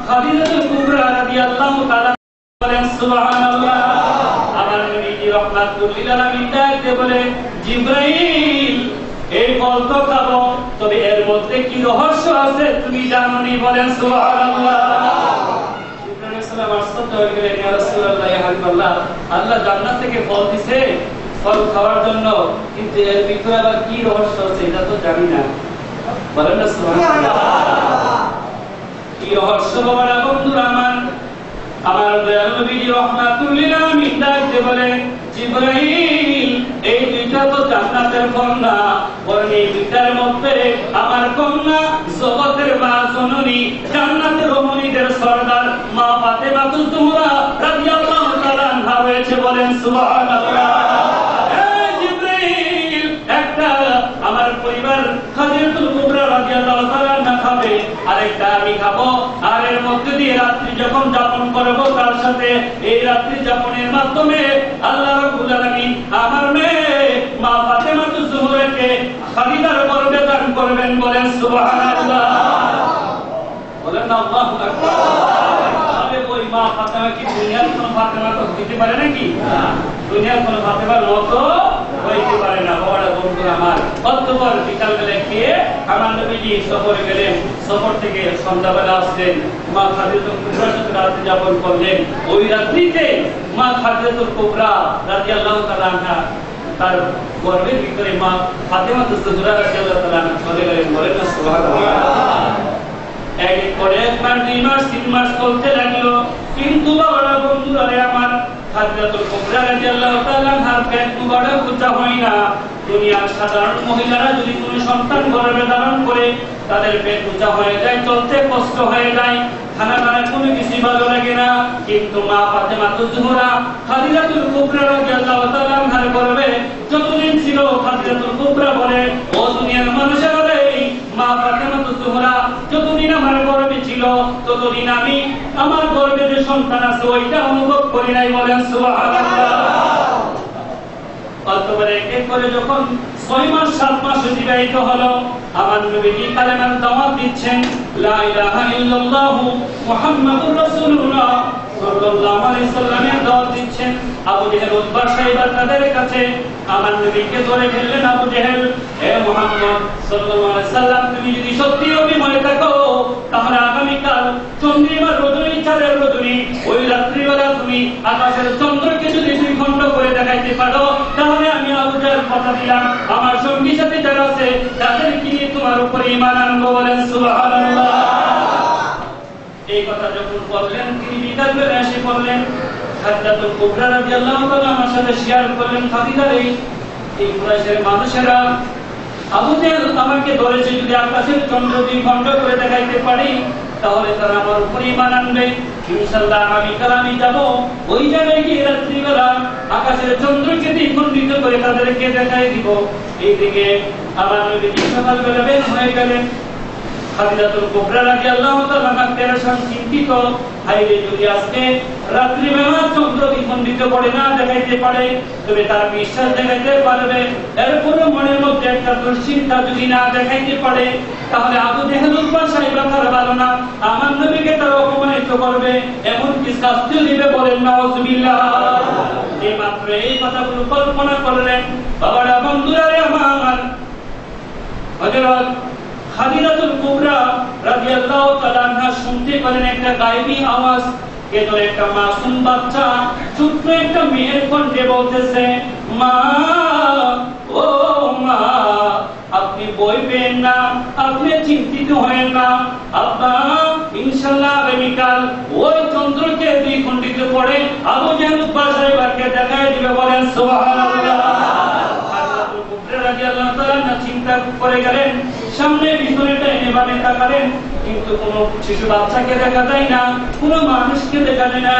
খাদিজাতুল কুবরা রাদিয়াল্লাহু তাআলা। বলেন সুবহানাল্লাহ। আমার নবীজি রাহমাতুল লিল আলামিন ডাকতে বলে, জিবরাইল, এই ফল তো খাবো, তবে এর মধ্যে কি রহস্য আছে তুমি জানো নি? বলেন সুবহানাল্লাহ। জিবরাইল আলাইহিস সালাম আশ্চর্য হয়ে গেলেন, ইয়া রাসূলুল্লাহ, ইয়া হাবিবাল্লাহ, আল্লাহ জান্নাত থেকে ফল দিয়েছে ফল খাওয়ার জন্য, কিন্তু এর ভিতরে আবার কি রহস্য আছে এটা তো জানি না। বলেন না সুবহানাল্লাহ। কি রহস্য বাবারা, বন্ধুরা আমার, আমার দয়াল নবীজি রাহমাতুল লিল আলামিন ডাকতে বলে, জিবরাইল, এই দুইটা তো জান্নাতের ফল না, বরং এই দুইটার মধ্যে আমার কন্যা জগতের মা জননী জান্নাতের রমণীদের সরদার মা ফাতেমা জোহরা রাদিয়াল্লাহু তাআলা আনহা হয়েছে। বলেন সুবহানাল্লাহ। এই জিবরাইল, একটা আমার পরিবার খাদিজাতুল কুবরা রাদিয়াল্লাহু তাআলা না খাবে, আরেকটা আমি খাবো, আর এর মধ্যে দিয়ে রাত্রি যখন যাপন করব তার সাথে এই রাত্রি যাপনের মাধ্যমে আল্লাহ রাব্বুল আলামিন আমার মেয়ে মা ফাতেমাতুজ জোহরাকে খাদিজার গর্ভে দান করবেন। বলেন সুবহানাল্লাহ, বলেন আল্লাহু আকবার। তাহলে ওই মা ফাতেমা কি দুনিয়ার কোন ফাতেমা তো হইতে পারে নাকি? দুনিয়ার কোন ফাতেমার মতো হইতে পারে না। বড় বন্ধু আমার, অতঃপর বিকালবেলা খেয়ে আমার নবীজি সফরে গেলেন, সফর থেকে সন্ধ্যাবেলা আসলেন, মা খাদিজাতুল কুবরার সাথে রাত্রি যাপন করলেন। ওই রাত্রিতে মা খাদিজাতুল কুবরা রাদিয়াল্লাহু তাআলা আনহা তার গর্ভের ভিতরে মা ফাতেমাতুজ জোহরা রাদিয়াল্লাহু তাআলা আনহা চলে গেলেন। বলেন না সুবহানাল্লাহ। এক করে 1 মাস 2 মাস 3 মাস চলতে লাগলো, কিন্তু বাবারা বন্ধুরা আমার খাদিজাতুল কুবরা রাদিয়াল্লাহু তাআলা আনহার পেট মুবারক উঁচা হয় না। দুনিয়ার সাধারণ মহিলারা যদি কোনো সন্তান গর্ভে ধারণ করে তাদের পেট উঁচা হয়ে যায়, চলতে কষ্ট হয়ে যায়, খানা খানার কোনো কিছু ভালো লাগে না। কিন্তু মা ফাতেমাতুজ জোহরা খাদিজাতুল কুবরা রাদিয়াল্লাহু তাআলা আনহার গর্ভে যতদিন ছিল, খাদিজাতুল কুবরা বলে, ও দুনিয়ার মানুষেরা রে, মা ফাতেমাতুজ জোহরা যতদিন আমার গর্ভে ছিল ততদিন আমি আমার গর্ভে যে সন্তান আছে ওইটা অনুভব করি নাই। বলেন সুবহানাল্লাহ। অতঃপর এক করে যখন 6 মাস 7 মাস অতিবাহিত হলো, আমার নবীজি কালেমার দাওয়াত দিচ্ছেন, লা ইলাহা ইল্লাল্লাহু মুহাম্মাদুর রাসূলুল্লাহ সাল্লাল্লাহু আলাইহি সাল্লামের দাওয়াত দিচ্ছেন। আবু জেহেল উতবা সাহেব তাদের কাছে আমার নবীকে ধরে ফেললেন। আবু জেহেল, হে মুহাম্মদ সাল্লাল্লাহু আলাইহি সাল্লাম, তুমি যদি সত্যি নবী হয়ে থাকো তাহলে আগামীকাল চন্দ্রিমার রজনী, চাঁদের রজনী, ওই রাত্রিবেলা তুমি আকাশের চন্দ্রকে যদি 2 খণ্ড করে দেখাইতে পারো, তাহলে আমি আবু জেহেল কথা দিলাম আমার সঙ্গী সাথী যারা আছে তাদেরকে নিয়ে তোমার উপরে ঈমান আনবো। বলেন সুবহানাল্লাহ। এই কথা যখন বললেন, তিনি বিকালবেলা এসে বললেন, খাদিজাতুল কুবরা রাদিয়াল্লাহু তাআলা আমার সাথে শেয়ার করলেন, খাদিজা রে, এই কুরাইশের মানুষেরা আবু জেহেল আমাকে ধরেছে, যদি আকাশের চন্দ্র 2 খণ্ড করে দেখাইতে পারি তাহলে তারা আমার উপরে ঈমান আনবে। ইনশাআল্লাহ আগামীকাল আমি যাব, ওই জায়গায় গিয়ে রাত্রিবেলা আকাশের চন্দ্রকে 2 খণ্ডিত করে তাদেরকে দেখাই দিব। এইদিকে আমার নবী সকালবেলা বের হয়ে গেলেন। খাদিজাতুল কুবরা রাদিয়াল্লাহু তাআলা টেনশন, চিন্তিত, হাইরে যদি আজকে রাত্রিবেলা চন্দ্র দ্বিখণ্ডিত করে না দেখাইতে পারে তবে তার বিশ্বাস দেখাইতে পারবে। এরপরে মনের মধ্যে একটা দুশ্চিন্তা, যদি না দেখাইতে পারে তাহলে আবু জেহেল উতবা সাহেব তার ভালো না, আমার নবীকে তার অপমানিত করবে, এমন কি শাস্তি দিবে। বলেন নাউজুবিল্লাহ। এই মাত্র এই কথাগুলো কল্পনা করলেন। বাবারা বন্ধুরা রে আমার, হযরত খাদিজাতুল কুবরা রাদিয়াল্লাহু তাআলা আনহা শুনতে পেলেন একটা গায়েবী আওয়াজ, কে যেন একটা মাসুম বাচ্চা ছোট্ট একটা মেয়ের কণ্ঠে বলতেছে, মা, ও মা, আপনি ভয় পেন না, আপনি চিন্তিত হবেন না, আব্বা ইনশাআল্লাহ আগামীকাল ওই চন্দ্রকে 2 খণ্ডিত করে আবু জেহেল উতবা সাহেবকে দেখাই দিবে। বলেন সুবহানাল্লাহ। খাদিজাতুল কুবরা রাদিয়াল্লাহু তাআলা চিন্তা করে গেলেন, সামনে পিছনে ডাইনে বামে তাকালেন, কিন্তু কোনো শিশু বাচ্চাকে দেখা যায় না, কোনো মানুষকে দেখা যায় না।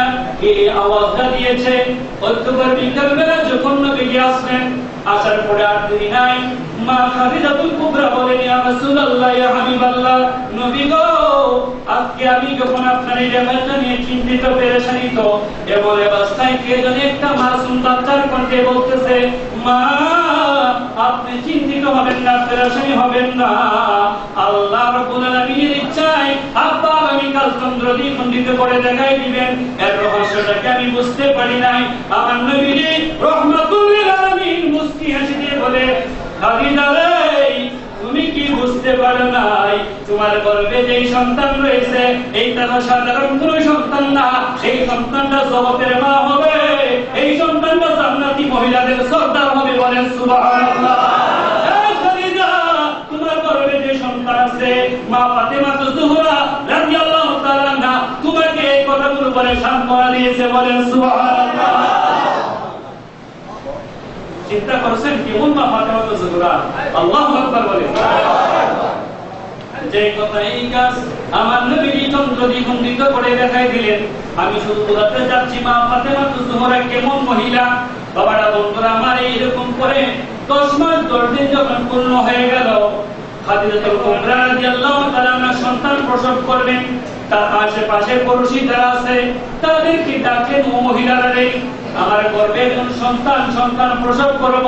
এই আওয়াজটা দিয়েছে। অতঃপর বিকালবেলা যখন নবীজি আসলেন, আসার পরে আর দেরি নাই, মা খাদিজাতুল কুবরা বলেন, ইয়া রাসূলুল্লাহ, ইয়া হাবিবাল্লাহ, নবী গো, আজকে আমি যখন আপনার এই ব্যাপারটা নিয়ে চিন্তিত পেরেশানিত, এমন অবস্থায় কে যেন একটা মাসুম বাচ্চার কণ্ঠে বলতেছে, মা, আপনি চিন্তিত হবেন না, পেরেশানি হবেন না, আল্লাহ রাব্বুল আলামিনের ইচ্ছায় আব্বা আগামীকাল চন্দ্র দ্বিখণ্ডিত করে দেখাই দিবেন। এর রহস্যটাকে আমি বুঝতে পারি নাই। আমার নবীজি রাহমাতুল লিল আলামিন মুস্কি হাসি দিয়ে বলে, খাদিজা রে, তুমি কি বুঝতে পারো নাই? তোমার গর্ভে যেই সন্তান রয়েছে এইটা তো সাধারণ কোনো সন্তান না, এই সন্তানটা জগতের মা হবে, এই সন্তানটা জান্নাতি মহিলাদের সর্দার হবে। বলেন সুবহানাল্লাহ। তোমার গর্ভে যে সন্তান আছে মা ফাতেমাতুজ জোহরা রাদিয়াল্লাহু তাআলা আনহা তোমাকে এই কথাগুলো বলে সান্ত্বনা দিয়েছে। বলেন সুবহানাল্লাহ। চিন্তা করছেন কেমন মা ফাতেমাতুজ জোহরা? আল্লাহু আকবার বলেন। যে কথা এই কাজ আমার নবীজি চন্দ্র দ্বিখণ্ডিত করে দেখাই দিলেন। আমি শুধু বোঝাতে যাচ্ছি মা ফাতেমাতুজ জোহরা কেমন মহিলা। বাবারা বন্ধুরা আমার, এইরকম করে 10 মাস 10 দিন যখন পূর্ণ হয়ে গেল, খাদিজাতুল কুবরা রাদিয়াল্লাহু তাআলা সন্তান প্রসব করবেন, তার আশেপাশে পড়োশী যারা আছে তাদেরকে ডাকেন, ও মহিলারা রে, আমার গর্ভে একজন সন্তান প্রসব করব,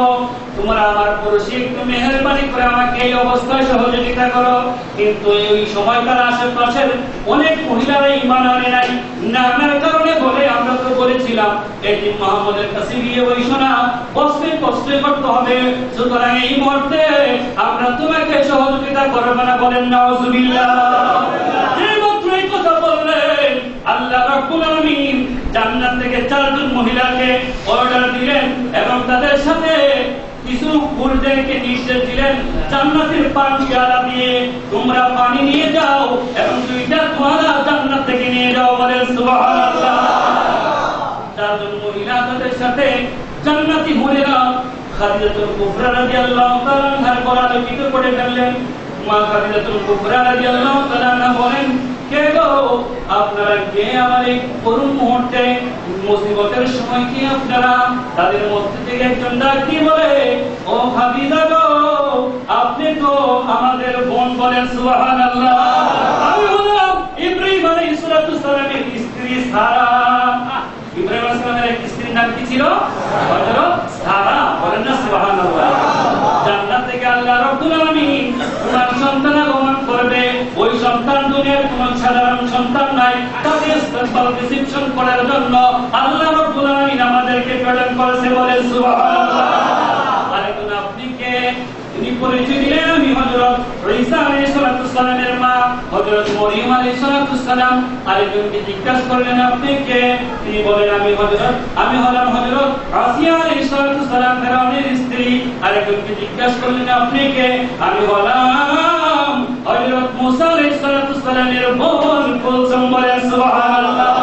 তোমরা আমার পড়োশী একটু মেহেরবানি করে আমাকে এই অবস্থায় সহযোগিতা করো। কিন্তু এই সময়কার আশেপাশের অনেক মহিলারা ঈমান আনে নাই, না আনার কারণে বলে আমরা তো বলেছিলাম এটি মুহাম্মদের কাছে গিয়ে ওই শোনা কষ্টে করতে হবে, সুতরাং এই মুহূর্তে আমরা তোমাকে সহযোগিতা করব না। বলেন নাউজুবিল্লাহ। এই কথা বললেন আল্লাহ রাব্বুল আলামিন জান্নাত থেকে 4 জন মহিলাকে অর্ডার দিলেন এবং তাদের সাথে কিছু পুরুষদেরকে নির্দেশ দিলেন, জান্নাতের পানি পেয়ালা দিয়ে তোমরা পানি নিয়ে যাও এবং 2টা তোয়ালা জান্নাত থেকে নিয়ে যাও। বলেন সুবহানাল্লাহ। 4 জন মহিলা তাদের সাথে জান্নাতি মহিলা খাদিজাতুল কুবরা রাদিয়াল্লাহু তাআলা আনহার গলায় পিঠে পড়ে ফেললেন। মা খাদিজাতুল কুবরা রাদিয়াল্লাহু তাআলা আনহা বলেন, কে গো আপনারা, কে আমার এই করুণ মুহূর্তে মুসিবতের সময় কি আপনারা? তাদের মধ্যে থেকে একজন ডাক দিয়ে বলে, ও খাদিজা গো, আপনি তো আমাদের বোন। বলেন সুবহানাল্লাহ। আমি হলাম ইব্রাহিম আলাইহিস সালামের স্ত্রী সারা। ইব্রাহিম আলাইহিস সালামের এক স্ত্রীর নাম কি ছিল? হযরত সারা। বলেন না সুবহানাল্লাহ। জান্নাত থেকে আল্লাহ রাব্বুল আলামিন তোমার সন্তান আগমন করবে। ওই সন্তান দুনিয়ার কোনো সাধারণ সন্তান নাই, তাকে ইস্তেকবাল রিসিপশন করার জন্য আল্লাহ রাব্বুল আলামিন আমাদেরকে প্রেরণ করেছে। বলেন সুবহানাল্লাহ। আরেকজন আপনি কে? তিনি পরিচয় দিলেন, আমি হযরত ঈসা আলাইহিস সালামের মা হযরত মরিয়ম আলাইহিস সালাম। আরেকজনকে জিজ্ঞাসা করলেন, আপনি কে? তিনি বলেন, আমি হলাম হযরত আসিয়া আলাইহিস সালাম ফেরাউনের স্ত্রী। আরেকজনকে জিজ্ঞাসা করলেন, আপনি কে? আমি হলাম হযরত মুসা আলাইহিস সালামের বোন কুলসুম। বলেন সুবহানাল্লাহ।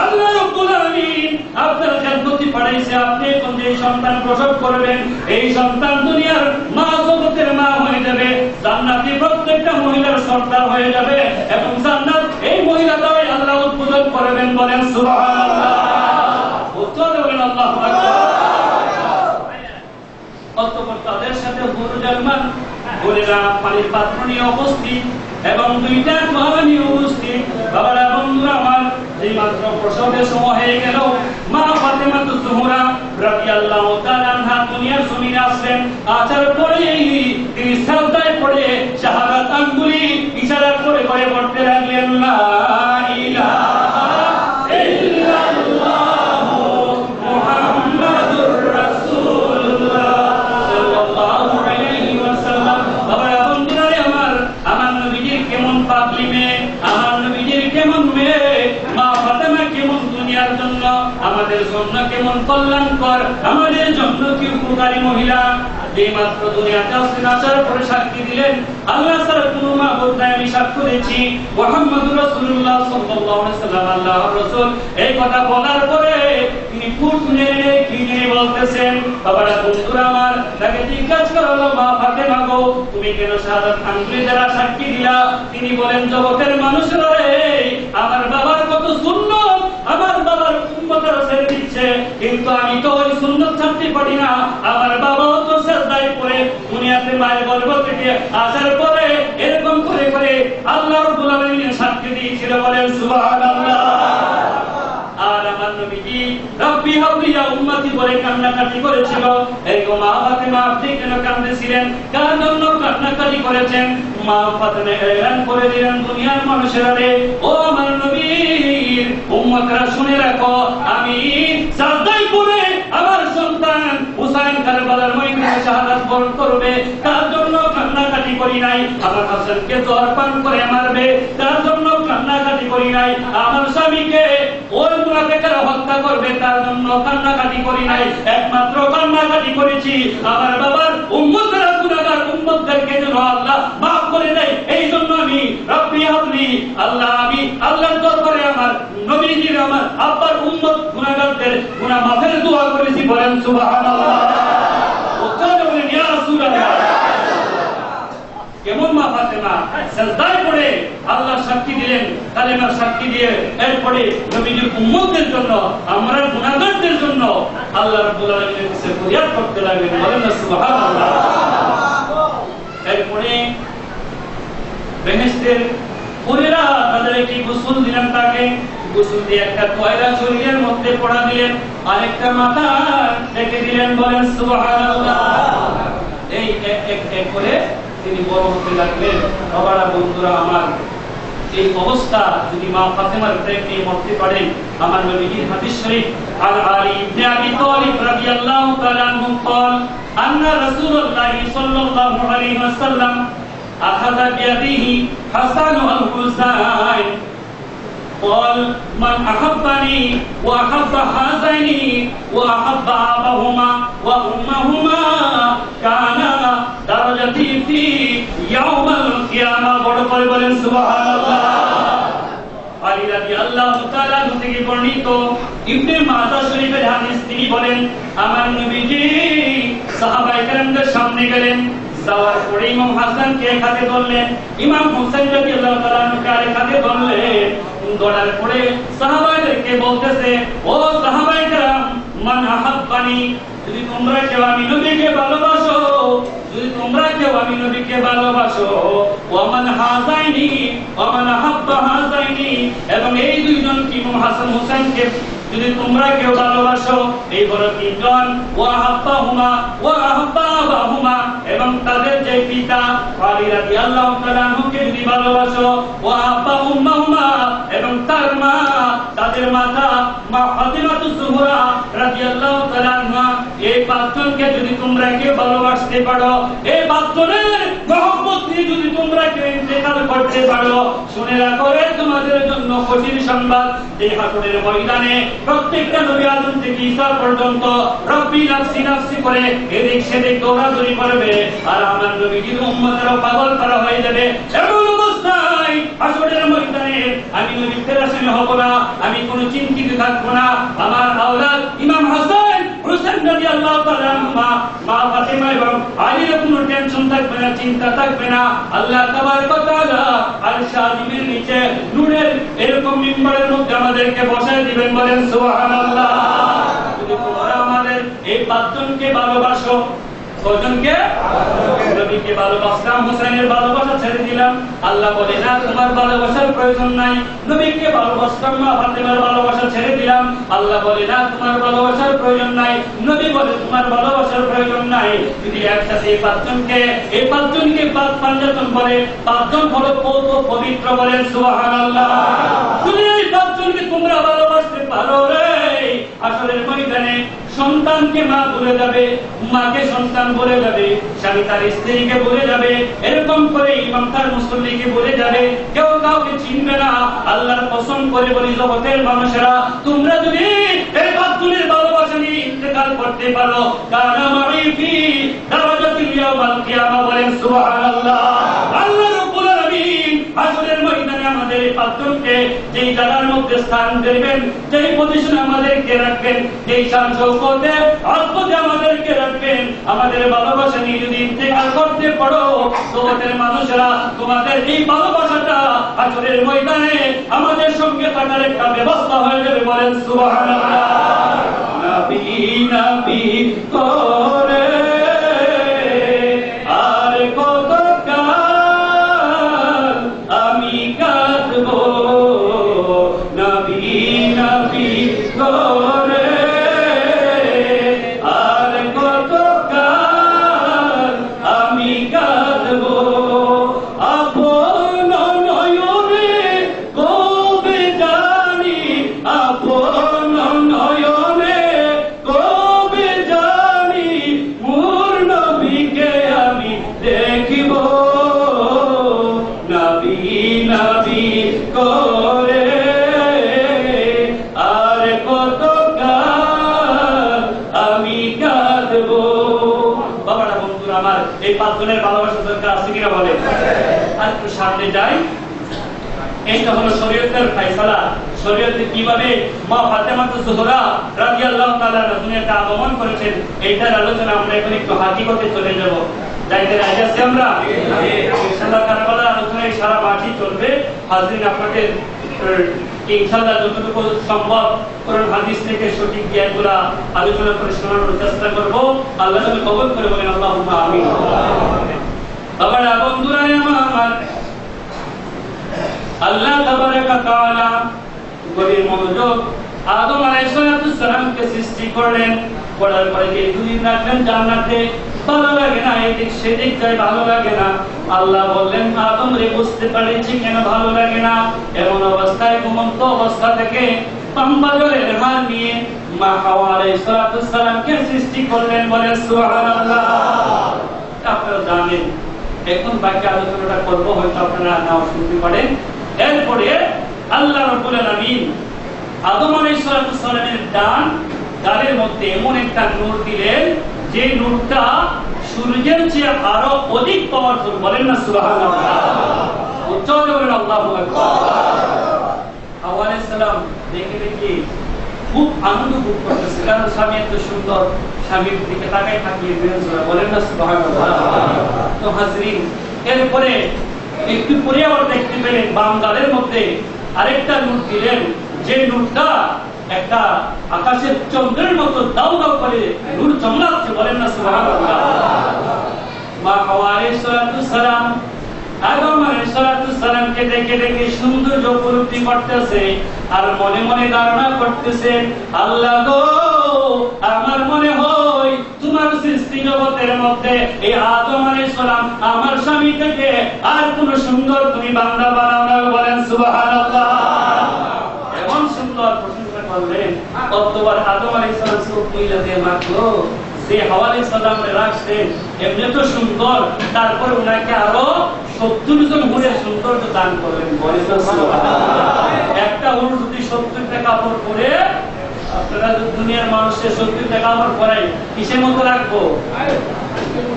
আল্লাহ রাব্বুল আলামিন আপনার খেদমতে পাঠাইছে, আপনি কোন যে সন্তান প্রসব করবেন, এই সন্তান দুনিয়ার মা জগতের মা হয়ে যাবে, জান্নাতি প্রত্যেকটা মহিলার সর্দার হয়ে যাবে এবং জান্নাত এই মহিলাটাই আল্লাহ উদ্বোধন করবেন। বলেন সুবহানাল্লাহ। উত্তরে বলেন আল্লাহু আকবার। অতঃপর তাদের সাথে হুরুজালমান বলেরা পানির পাত্র নিয়ে উপস্থিত এবং 2টা তোয়ালা নিয়ে উপস্থিত। বাবারা, বন্ধুরা আমার, এই মাত্র প্রসবের সময় হয়ে গেল, মা ফাতেমা জোহরা রাদিয়াল্লাহু তাআলা আনহা দুনিয়ার জমিনে আসলেন। আসার পরেই তিনি সাজদায় পড়ে শাহাদাত আঙ্গুলি ইশারা করে করে পড়তে লাগলেন, লা ইলাহা ইল্লাল্লাহু মুহাম্মাদুর রাসূলুল্লাহ সাল্লাল্লাহু আলাইহি ওয়াসাল্লাম। বাবারা, বন্ধুরা আমার নবীজির কেমন পাগলি মেয়ে, আমার নবীজির কেমন মেয়ে, মা ফাতেমা কেমন দুনিয়ার জন্য আমাদের জন্য কেমন কল্যাণকর, আমাদের জন্য কি উপকারী মহিলা। যে মাত্র দুনিয়াতে আসার পরে সাক্ষী দিলেন, আল্লাহ ছাড়া কোনো মাবুদ নাই, আমি সাক্ষ্য দিচ্ছি মুহাম্মদুর রাসূলুল্লাহ সাল্লাল্লাহু আলাইহি ওয়াসাল্লাম আল্লাহর রাসূল। এই কথা বলার পরে তিনি ফুটনে কিনে বলতেছেন, বাবারা, বন্ধুরা আমার, তাকে জিজ্ঞাসা করলো, মা ফাতেমা গো, তুমি কেন শাহাদাত আঙ্গুলি দ্বারা সাক্ষী দিলা? তিনি বলেন, জগতের মানুষেরা রে, আমার বাবার কত সুন্নাত, আমার বাবার উম্মতের ছেড়ে দিচ্ছে, কিন্তু আমি তো ওই সুন্নাত ছাড়তে পারি না। আমার বাবাও তো সাজদায় পড়ে দুনিয়াতে মায়ের গর্ভ থেকে আসার পরে এরকম করে করে আল্লাহ রাব্বুল আলামিনের সাক্ষী দিয়েছিল। বলেন সুবহানাল্লাহ। আর আমার নবীজি রব্বি হাবলি ইয়া উম্মতি বলে কান্নাকাটি করেছিল। এই গো মা ফাতেমা, আপনি কেন কাঁদছিলেন? কার জন্য কান্নাকাটি করেছেন? মা ফাতেমা এলান করে দিলেন, দুনিয়ার মানুষেরা রে, ও আমার নবীর উম্মতরা শুনে রাখো, আমি সাজদায় পড়ে আমার সন্তান হুসাইন কারবালার ময়দানে শাহাদাত বরণ করবে, তার জন্য কান্নাকাটি করি নাই। আমার হাসানকে জ্বর পান করে মারবে, তার জন্য কান্নাকাটি করি নাই। আমার স্বামীকে ওই মুনাফিকরা হত্যা করবে, তার জন্য কান্নাকাটি করি নাই। একমাত্র কান্নাকাটি করেছি আমার বাবার উম্মতরা গুনাহগার উম্মতদেরকে যেন আল্লাহ মাফ করে দেয়, এই জন্য আমি রব্বি হাবলি, আল্লাহ, আমি আল্লাহর দরবারে আমার নবীজির, আমার আব্বার উম্মত গুনাহগারদের গুনাহ মাফের দোয়া করেছি। বলেন সুবহানাল্লাহ। উত্তরে বলেন, ইয়া রাসূলুল্লাহ। কেমন মা ফাতেমা সাজদায় পড়ে আল্লাহ সাক্ষী দিলেন, কালেমার সাক্ষী দিয়ে এরপরে নবীজির উম্মতদের জন্য, আমরা গুনাহগারদের জন্য আল্লাহ রাব্বুল আলামিনের কাছে ফরিয়াদ করতে লাগলেন। বলেন না সুবহানাল্লাহ। এরপরে বেহেশতের পুরেরা তাদেরকে গোসল দিলেন, তাকে গোসল দিয়ে একটা কয়লা শরীরের মধ্যে পড়া দিলেন, আরেকটা মাথা ঢেকে দিলেন। বলেন সুবহানাল্লাহ। এই এক করে তিনি বড় হতে লাগলেন। বাবারা, বন্ধুরা আমার, এই অবস্থা যদি মা ফাতেমার প্রেমে মরতে পারেন, আমার নবীজির হাদিস শরীফ আল আলী ইবনে আবি তালিব রাদিয়াল্লাহু তাআলা আনহু قال ان رسول الله صلى الله عليه وسلم اخذ بيده حسن والحسين قال من احبني واحب هذين واحب اباهما وامهما كان درجتي في يوم القيامه। বড় করে বলেন সুবহানাল্লাহ। আলী রাদিয়াল্লাহু তাআলা থেকে বর্ণিত ইবনে মাজাহ শরীফের হাদিস, তিনি বলেন আমার নবীজি সাহাবায়ে কেরামদের সামনে গেলেন, যাওয়ার পরে ইমাম হাসানকে এক হাতে ধরলেন, ইমাম হুসাইন রাদিয়াল্লাহু তাআলা আনহুকে আরেক হাতে ধরলেন। ধরার পরে সাহাবাদেরকে বলতেছে, ও সাহাবায়ে কেরাম, মান আহাব্বানি, যদি তোমরা কেউ আমি নবীকে ভালোবাসো, যদি তোমরা কেউ আমি নবীকে ভালোবাসো, ওয়ামান হাযাইনি ওয়ামান আহাব্বা হাযাইনি, এবং এই দুইজন কি ইমাম হাসান হুসাইনকে যদি তোমরা কেউ ভালোবাসো, এই বড় তিনজন, ওয়া আহাব্বাহুমা ওয়া আহাব্বা আবাহুমা, এবং তাদের যে পিতা আলী রাদিয়াল্লাহু তাআলা আনহুকে যদি ভালোবাসো, ওয়া আহাব্বা উম্মাহুমা, এবং তার মা, তাদের মাতা মা ফাতিমাতুজ জোহরা রাদিয়াল্লাহু তাআলা আনহা, এই পাঁচজনকে যদি তোমরা কেউ ভালোবাসতে পারো, এই পাঁচজনের মহব্বত নিয়ে যদি তোমরা কেউ ইন্তেকাল করতে পারো, শুনে রাখো তোমাদের জন্য কঠিন সংবাদ, এই হাসরের ময়দানে প্রত্যেকটা নবী আদম থেকে ঈসা পর্যন্ত রব্বি নাফসি নাফসি করে এদিক সেদিক দৌড়াদৌড়ি করবে, আর আমার নবীজির উম্মতেরও পাগল করা হয়ে যাবে। এমন অবস্থায় হাসরের ময়দানে আমি নবী ফেরাসিন হব না, আমি কোনো চিন্তিত থাকবো না। আমার আওলাদ ইমাম হাসান হুসাইন রাদিয়াল্লাহু তাআলা আনহুমা, মা ফাতিমা এবং আলীর কোনো টেনশন থাকবে না, চিন্তা থাকবে না। আল্লাহ তাবারক ওয়া তাআলা আরশ আজিমের নিচে নূরের এরকম মিম্বরের মধ্যে আমাদেরকে বসায় দিবেন। বলেন সুবহানাল্লাহ। যদি তোমরা আমাদের এই পাঁচজনকে ভালোবাসো, কয়জনকে? নবীকে ভালোবাসলাম, হুসাইনের ভালোবাসা ছেড়ে দিলাম। আল্লাহ বলে না তোমার ভালোবাসার প্রয়োজন নাই। নবীকে ভালোবাসলাম, মা ফাতেমার ভালোবাসা ছেড়ে দিলাম। আল্লাহ বলে না তোমার ভালোবাসার প্রয়োজন নাই। নবী বলে তোমার ভালোবাসার প্রয়োজন নাই। যদি একসাথে এই পাঁচজনকে পাঁচ পাঞ্জাতন বলে, পাঁচজন হলো পবিত্র। বলেন সুবহানাল্লাহ। যদি এই পাঁচজনকে তোমরা ভালোবাসতে পারো রে, আসরের ময়দানে সন্তানকে মা বলে যাবে, মাকে সন্তান বলে যাবে, স্বামী তার স্ত্রীকে বলে যাবে, এরকম করে ইমাম তার মুসল্লিকে বলে যাবে, কেউ কাউকে চিনবে না। আল্লাহর কসম করে বলি জগতের মানুষেরা, তোমরা যদি এই পাঁচজনের ভালোবাসা নিয়ে ইন্তেকাল করতে পারো, কানা মাই ফি দারাজাতিল ইয়াউমাল কিয়ামা। বলেন সুবহানাল্লাহ। আল্লাহ রাব্বুল আলামিন হাসরের ময়দানে আমাদের এই পাঁচজনকে যেই জায়গার মধ্যে স্থান দেবেন, যেই পজিশনে আমাদেরকে রাখবেন, যেই শান শৌকতে আজকে আমাদেরকে রাখবেন, আমাদের ভালোবাসা নিয়ে যদি ইন্তেকাল করতে পারো, জগতের মানুষেরা তোমাদের এই ভালোবাসাটা হাসরের ময়দানে আমাদের সঙ্গে থাকার একটা ব্যবস্থা হয়ে যাবে। বলেন সুবহানাল্লাহ। নবী নবী করে আর কত কাল আমি কাঁদবো, নবী নবী করে আর কত কাল আমি কাঁদবো, আপন নয়নে কবে জানি, আপন নয়নে কবে জানি মোর নবীকে আমি দেখিব, নবী নবী করে আর কত কাল আমি কাঁদবো। বাবারা, বন্ধুরা আমার, এই পাঁচজনের ভালোবাসা দরকার আছে কিনা বলে? আর একটু সামনে যাই। এইটা হলো শরীয়তের ফয়সালা। শরীয়তে কিভাবে মা ফাতেমাতুজ জোহরা রাদিয়াল্লাহু তাআলা দুনিয়াতে আগমন করেছেন, এইটার আলোচনা আমরা এখন একটু হাকিকতে চলে যাব। যাইতে রাজি আছি আমরা? ইনশাআল্লাহ কারবালার আলোচনায় সারা মাসই চলবে। হাজির আপনাদের ইনশাআল্লাহ যতটুকু সম্ভব কোরআন হাদিস থেকে সঠিক জ্ঞানগুলো আলোচনা করে শোনানোর চেষ্টা করব। আল্লাহ যেন কবুল করে। বলেন আল্লাহুম্মা আমিন। বাবারা, বন্ধুরা আমার, আল্লাহ তাবারাকা তাআলা গভীর মনোযোগ আদম আলাইহিস সালামকে সৃষ্টি করলেন, করার পরে যে দুদিন রাখলেন জান্নাতে, ভালো লাগে না, এদিক সেদিক যায় ভালো লাগে না। আল্লাহ বললেন আদম রে বুঝতে পারছি কেন ভালো লাগে না। এমন অবস্থায় ঘুমন্ত অবস্থা থেকে পাম্বা জলের হাড় নিয়ে মা হাওয়া আলাইহিস সালামকে সৃষ্টি করলেন। বলেন সুবহানাল্লাহ। আপনারা জানেন, এখন বাকি আলোচনাটা করব, হয়তো আপনারা নাও শুনতে পারেন। এরপরে আল্লাহ রাব্বুল আলামিন আদম আলাইহিস সালামের ডানের মধ্যে এমন একটা নূর দিলেন, যে নূরটা সূর্যের চেয়ে আরো অধিক পাওয়ারফুল। বলেন না সুবহানাল্লাহ। উচ্চারণ করেন আল্লাহু আকবার। হাওয়া আলাইহিস সালাম দেখে দেখে খুব আনন্দ ভোগ করতেছে, কারণ স্বামী এত সুন্দর, স্বামীর দিকে তাকাই থাকিয়ে বলেন না সুবহানাল্লাহ। তো হাজরিন, এরপরে একটু পরে আবার দেখতে পেলেন বাম গালের মধ্যে আরেকটা নূর দিলেন, যে নূরটা একটা আকাশের চন্দ্রের মতো দাউ দাউ করে নূর চমকাচ্ছে। বলেন না সুবহানাল্লাহ। মা হাওয়া আলাইহিস সালাম আদম আলাইহিস সালামকে দেখে দেখে সৌন্দর্য উপলব্ধি করতেছে, আর মনে মনে ধারণা করতেছেন, আল্লাহ গো, আমার মনে হয় তোমার সৃষ্টি জগতের মধ্যে এই আদম আলাইহিস সালাম আমার স্বামী থেকে আর কোন সুন্দর তুমি বান্দা বানাও না। বলেন সুবহানাল্লাহ। এমন সুন্দর প্রশংসা করলেন, কতবার আদম আলাইহিস সালাম চোখ কইলা দিয়ে মাখলো, যে হাওয়া আলাইহিস সালামকে রাখছেন এমনি তো সুন্দর, তারপরে উনাকে আরো 70 জন হুরের সৌন্দর্য দান করলেন। বলেন সুবহানাল্লাহ। একটা হুর যদি 70টা কাপড় পরে, আপনারা দুনিয়ার মানুষের 70টা কাপড় পরাই কিসের মতো রাখবো?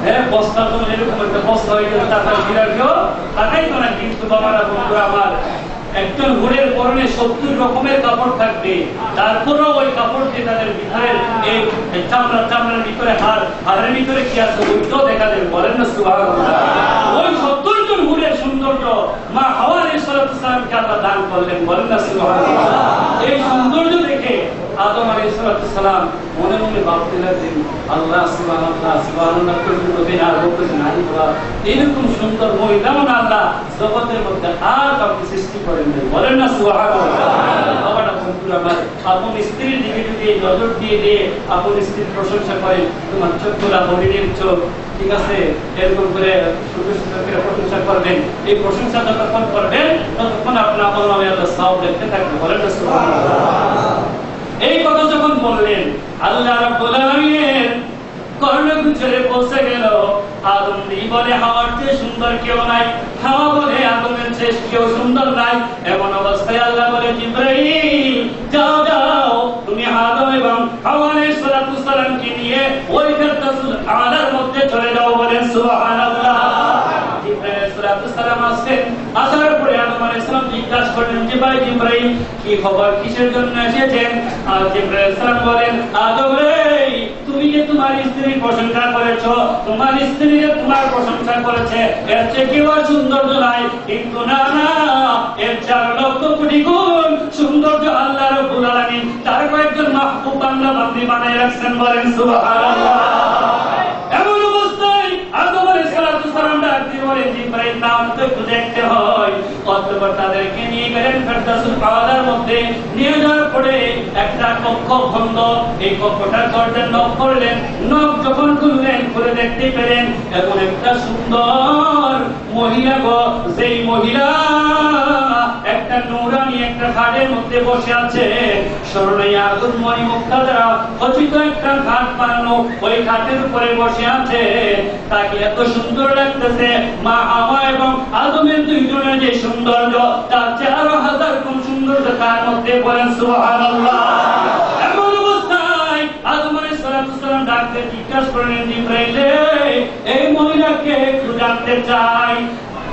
হ্যাঁ, বস্তা তো এরকম একটা বস্তা হয়ে গেছে, তারপর বিরাটিও তাকাই তো না। কিন্তু বাবারা, বন্ধুরা আমার, একজন হুরের পরনে 70 রকমের কাপড় থাকবে, তারপরেও ওই কাপড় দিয়ে তাদের ভিতরের এই চামড়ার ভিতরে হাড়ের ভিতরে কি আছে ওইটাও দেখা দেবে। বলেন না সুবহানাল্লাহ। ওই 70 জন হুরের সৌন্দর্য মা হাওয়া আলাইহিস সালামকে আল্লাহ দান করলেন। বলেন না সুবহানাল্লাহ। এই সৌন্দর্য দেখে আদম আলাইহিস সালাম মনে মনে ভাবতে লাগলেন, আল্লাহ সুবহানাল্লাহ সুবহানাল্লাহ করবেন, আর বলতেছেন আল্লাহ এরকম সুন্দর মহিলা আল্লাহ জগতের মধ্যে আর কাউকে সৃষ্টি করেন নাই। বলেন না সুবহানাল্লাহ। বাবাটা বন্ধুরা আমার, আপন স্ত্রীর দিকে যদি নজর দিয়ে আপন স্ত্রীর প্রশংসা করেন, তোমার চোখগুলা হরিণের চোখ, ঠিক আছে, এরকম করে সুন্দর সুন্দর করে প্রশংসা করবেন। এই প্রশংসা যতক্ষণ করবেন ততক্ষণ আপনার আমল নামে আল্লাহ সওয়াব লিখতে থাকবে। বলেন না সুবহানাল্লাহ। এই কথা যখন বললেন, আল্লাহ রাব্বুল আলামিন কর্ণগুচ্ছরে পৌঁছে গেল। আদম বলে হাওয়ার চেয়ে সুন্দর কেউ নাই, হাওয়া বলে আদমের চেয়ে কেউ সুন্দর নাই। এমন অবস্থায় আল্লাহ বলে, জিবরাইল যাও যাও, তুমি আদম এবং হাওয়া আলাইহিস সালামকে নিয়ে ওই ফেরদাউসুল আলার মধ্যে চলে যাও। বলেন সুবহানাল্লাহ। জিবরাইল আলাইহিস সালাম আসেন, আসার পরে আদম আলাইহিস সালাম জিজ্ঞাসা করলেন, যে ভাই জিবরাইল, কি খবর, কিসের জন্য এসেছেন? আর জিবরাইল আলাইহিস সালাম বলেন, আদম রে, তুমি যে তোমার স্ত্রীর প্রশংসা করেছো, তোমার স্ত্রী যে তোমার প্রশংসা করেছে, এর চেয়ে কেউ সৌন্দর্য নাই। কিন্তু না না, এর 4 লক্ষ কোটি গুণ সৌন্দর্য আল্লাহ রাব্বুল আলামিন তার কয়েকজন মাহবুব বান্দা বান্দি বানায় রাখছেন। বলেন সুবহানাল্লাহ। এমন অবস্থায় আদম আলাইহিস সালাম ডাক দিয়ে বলেন, জিবরাইল নাম তো একটু দেখতে হয়। অতঃপর তাদেরকে নিয়ে গেলেন ফেরদাউসুল আলার মধ্যে। নিয়ে যাওয়ার পরে একটা কক্ষ খন্ড, এই কক্ষটার দরজা নক করলেন। নক যখন খুললেন, খুলে দেখতে পেলেন এমন একটা সুন্দর মহিলা গো, যেই মহিলা একটা নূরানি একটা খাটের মধ্যে বসে আছে। স্মরণে আগুন মণি মুক্তা দ্বারা খচিত একটা খাট বানানো, ওই খাটের উপরে বসে আছে। তাকে এত সুন্দর লাগতেছে, মা হাওয়া এবং আদমের দুইজনের যে সৌন্দর্য, তার 4000 গুণ সৌন্দর্য তার মধ্যে। বলেন সুবহানাল্লাহ। এমন অবস্থায় আদম আলাইহিস সালাম ডাকতে জিজ্ঞাসা করলেন, জিবরাইল এই মহিলাকে একটু জানতে চাই।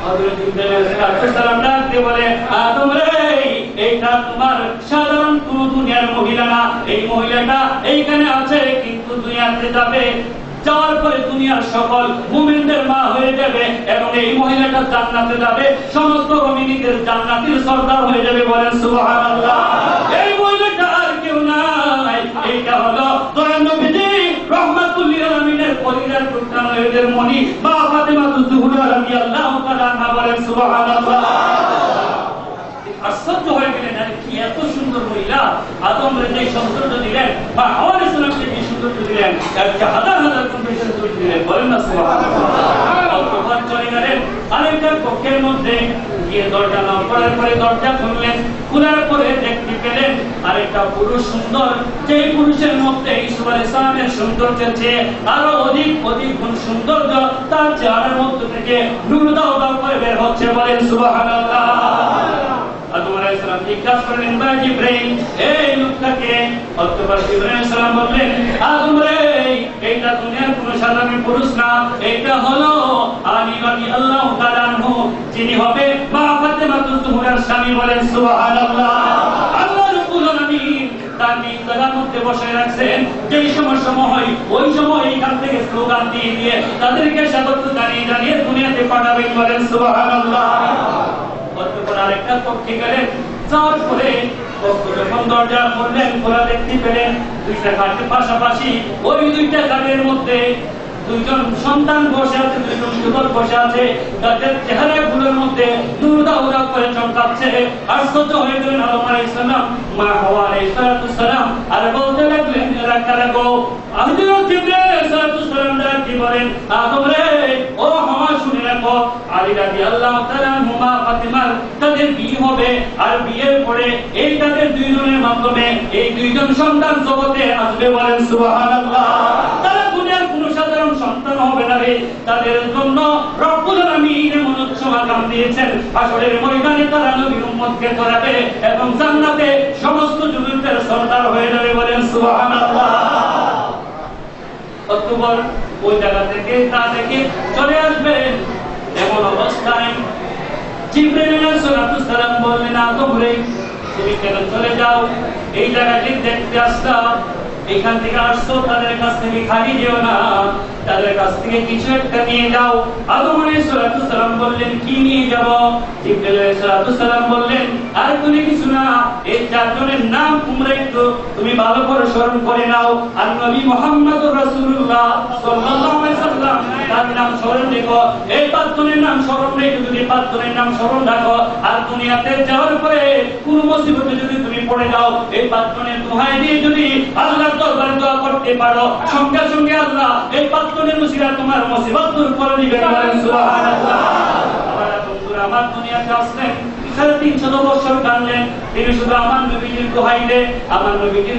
হযরত জিবরাইল আলাইহিস সালাম ডাকতে বলে, আদম রে, এইটা তোমার সাধারণ কোন দুনিয়ার মহিলা না। এই মহিলাটা এইখানে আছে, কিন্তু দুনিয়াতে যাবে, যাওয়ার পরে দুনিয়ার সকল মুমিনদের মা হয়ে যাবে, এবং এই মহিলাটা জান্নাতে যাবে, সমস্ত মুমিনদের জান্নাতের সরদার হয়ে যাবে। বলেন সুবহানাল্লাহ। এই মহিলাটা আর কেউ নাই, এইটা হলো দয়াল নবীজি রাহমাতুল লিল আলামিনের পরিবার টুকরা নবীদের মনি মা ফাতেমা তুজ-জোহরা রাদিয়াল্লাহু তাআলা আনহা। বলেন সুবহানাল্লাহ। আশ্চর্য হয়ে গেলেন, আরে কি এত সুন্দর মহিলা, আদমরে যে সৌন্দর্য দিলেন বা হাওয়া ইসলামকে যে সৌন্দর্য দিলেন, একটা হাজার হাজার গুণ বেশি সৌন্দর্য দিলেন, বলেন না সুবহানাল্লাহ। চলে গেলেন আরেকটা কক্ষের মধ্যে গিয়ে দরজা নক করার পরে দরজা খুললেন, খোলার পরে দেখতে পেলেন আরেকটা পুরুষ সুন্দর, যে পুরুষের মধ্যে ইউসুফ আলাইহিস সালামের সৌন্দর্যের চেয়ে আরো অধিক অধিক গুণ সৌন্দর্য তার চেহারার মধ্যে থেকে নূর দাও দাও করে বের হচ্ছে, বলেন সুবহানাল্লাহ। আদম আলাইহিস সালাম জিজ্ঞাসা করলেন, বা জিবরাইল এই লোকটাকে? অতঃপর জিবরাইল আলাইহিস সালাম বললেন, আদম রে, এইটা দুনিয়ার কোনো সাধারণ পুরুষ না, এইটা হলো আলী রাদিয়াল্লাহু তাআলা আনহু, যিনি হবে মা ফাতেমা তুজহুরার স্বামী, বলেন সুবহানাল্লাহ। আল্লাহ রাব্বুল আলামিন তার নিজ জায়গার মধ্যে বসে রাখছেন, যেই সময় ওই সময় এইখান থেকে স্লোগান দিয়ে দিয়ে তাদেরকে স্বাগত জানিয়ে জানিয়ে দুনিয়াতে পাঠাবেন, বলেন সুবহানাল্লাহ। অতঃপর আরেকটা কক্ষে গেলেন, যাওয়ার পরে যখন দরজা খুললেন, খোলা দেখতে পেলেন দুইটা খাটের পাশাপাশি ওই দুইটা খাটের মধ্যে দুইজন সন্তান বসে আছে, দুইজন যুবক বসে আছে, তাদের চেহারাগুলোর মধ্যে নূর দাও দাও করে চমকাচ্ছে। আশ্চর্য হয়ে গেলেন আদম আলাইহিস সালাম, মা হাওয়া আলাইহিস সালাম, আর বলতে লাগলেন, এরা কারা গো? হযরত জিবরাইল আলাইহিস সালাম ডাকি বলেন, আদম রে, ও হাওয়া শুনে রাখো, আলী রাদিয়াল্লাহু তাআলা আনহু মা ফাতিমার তাদের বিয়ে হবে, আর বিয়ের পরে এই তাদের দুইজনের মাধ্যমে এই দুইজন সন্তান জগতে আসবে, বলেন সুবহানাল্লাহ। তারা দুনিয়ার কোনো সাধারণ সন্তান হবে না রে, তাদের জন্য রব্বুল আলামিন এমন উৎসব আগাম দিয়েছেন, হাসরের ময়দানে তারা নবীর উম্মতকে করাবে এবং জান্নাতে সমস্ত যুবকদের সরদার হয়ে যাবে, বলেন সুবহানাল্লাহ। অতঃপর ওই জায়গা থেকে তা থেকে চলে আসবেন, এমন অবস্থায় জিবরাইল আলাইহিস সালাম বললেন, আদম রে, তুমি কেন চলে যাও? এই জায়গাটি দেখতে আসছো, এখান থেকে আসছো, তাদের কাছ থেকে খালি যেও না, তাদের কাছ থেকে কিছু একটা নিয়ে যাও। আদম আলাইহিস সালাম বললেন, কি নিয়ে যাব? জিবরাইল আলাইহিস সালাম বললেন, আর কোনো কিছু না, এই চারজনের নাম তোমরা একটু তুমি ভালো করে স্মরণ করে নাও, আর নবী মুহাম্মদুর রাসূলুল্লাহ সাল্লাল্লাহু আলাইহি ওয়াসাল্লাম তার নাম স্মরণ রেখো। এই পাঁচজনের নাম স্মরণ রেখে যদি পাঁচজনের নাম স্মরণ রাখো, আর দুনিয়াতে যাওয়ার পরে কোন মুসিবতে যদি তুমি পড়ে যাও, এই পাঁচজনের দোহাই দিয়ে যদি আল্লাহর দরবারে দোয়া করতে পারো, সঙ্গে সঙ্গে আল্লাহ এই পাঁচজনের মুসিবত তোমার মুসিবত দূর করে দিবেন, বলেন সুবহানাল্লাহ। আমার দুনিয়াতে আসলেন, 350 বছর কাঁদলেন, তিনি শুধু আমার নবীজির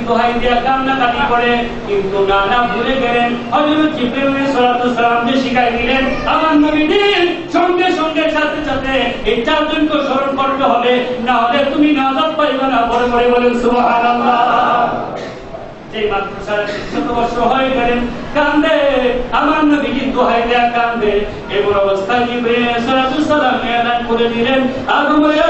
দোহাই দিয়ে কান্নাকাটি করে, কিন্তু না ভুলে গেলেন হযরত জিবরাইল আলাইহিস সালাম যে শিখাই দিলেন, আমার নবীজির সঙ্গে সঙ্গে সাথে সাথে এই চারজনকে স্মরণ করতে হবে, না হলে তুমি নাজাত পাইবে না, বলে বলে বলেন সুবহানাল্লাহ। যে মাত্র 350 বছর হয়ে গেলেন, কান্দে আমার নবীজির দোহাই দেয়া কান্দে। এমন অবস্থায় জিবরাইল আলাইহিস সালাম এলান করে দিলেন, আদম রে,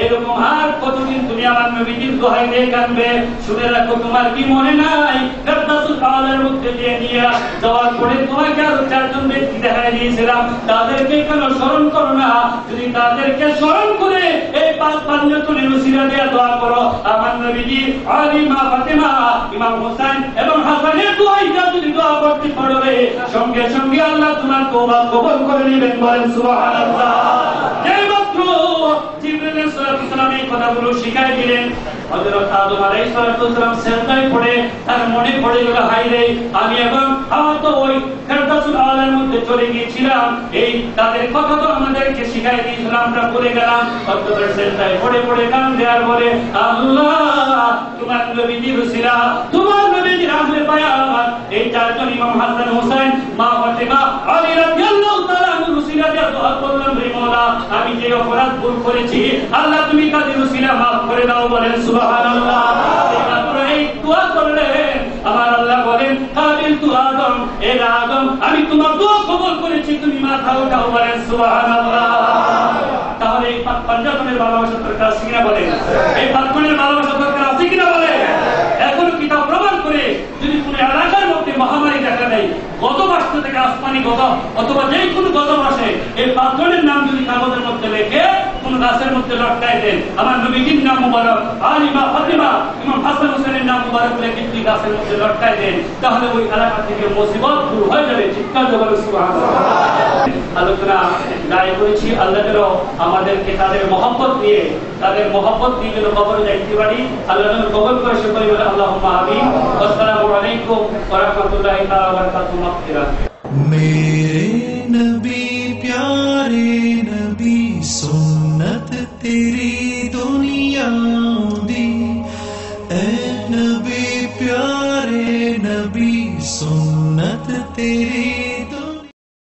এরকম আর কতদিন তুমি আমার নবীজির দোহাই দিয়ে কান্দবে? শুনে রাখো, তোমার কি মনে নাই ফেরদাউসুল আলার মধ্যে যে নিয়ে যাওয়ার পরে তোমাকে আরো চারজন ব্যক্তি দেখাই দিয়েছিলাম, তাদেরকে কেন স্মরণ করো না? যদি তাদেরকে স্মরণ করে এই পাঁচজনের উসিলা দিয়ে দোয়া করো, আমার নবীজি, আলী, মা ফাতেমা, ইমাম হোসেন এবং হাসানের দোয়াইটা যদি দোয়া করতে পারো, সঙ্গে সঙ্গে আল্লাহ তোমার তওবা কবুল করে নেবেন, বলেন সুবহানাল্লাহ। এই মাত্র জিবরাইল আলাইহিস সালাম এই কথাগুলো শিখাই দিলেন, হযরত আদম আলাইহিস সালাম সেজদায় পড়ে তার মনে পড়ে গেল, হায় রে, আমি এবং আমার তো ওই ফেরদাউসুল আলার মধ্যে চলে গিয়েছিলাম, এই তাদের কথা তো আমাদেরকে শিখাই দিয়েছিলাম, আমরা ভুলে গেলাম। অতঃপর সেজদায় পড়ে পড়ে কান্দে আর বলে, আল্লাহ, তোমার নবীজির উসিলা, তোমার নবীজির আহলে বায়াত, এই চারজন ইমাম হাসান, হোসেন, মা ফাতেমা, আলী রাদিয়াল্লাহু তাআলা আনহুর উসিলা দিয়ে দোয়া করলাম, রে মওলা, আমি যে অপরাধ ভুল করেছি, আল্লাহ তুমি তাদের উসিলা মাফ করে দাও, বলেন সুবহানাল্লাহ। এই দোয়া করলেন, আমার আল্লাহ বলেন, কাবিল তু আদম, এ আদম, আমি তোমার দোয়া কবুল করেছি, তুমি মাথা উঠাও, বলেন সুবহানাল্লাহ। তাহলে এই পাঁচজনের ভালোবাসা দরকার আছে কিনা বলেন? এই পাঁচজনের ভালোবাসা দরকার আছে কিনা বলেন? এখনো কিতাব প্রমাণ করে যদি কোন এলাকার মধ্যে মহামারী দেখা দেয়, গজব আসতে থেকে আসমানি গজব অথবা যে কোনো গজব আসে, এই পাঁচজনের নাম যদি কাগজের মধ্যে লেখে কোন গাছের মধ্যে লটকায় দেন, আমার নবীজির নাম মুবারক, আলী, মা ফাতেমা, ইমাম হাসান হোসেনের নাম মুবারক লেখে যদি গাছের মধ্যে লটকায় দেন, তাহলে ওই এলাকা থেকে মুসিবত দূর হয়ে যাবে। চিৎকার করে সুবহানাল্লাহ। আলোচনা দায় করেছি, আল্লাহ যেন আমাদেরকে তাদের মহব্বত দিয়ে যেন কবরে যাইতে পারি, আল্লাহ যেন কবুল করে সে করি বলে আল্লাহুম্মা আমিন। আসসালামু আলাইকুম ওয়া রাহমাতুল্লাহি তাআলা ওয়া বারাকাতুহু। মাগফিরাত। मेरे नबी प्यारे नबी सुन्नत तेरी दुनिया दी, ए नबी प्यारे नबी सुन्नत तेरी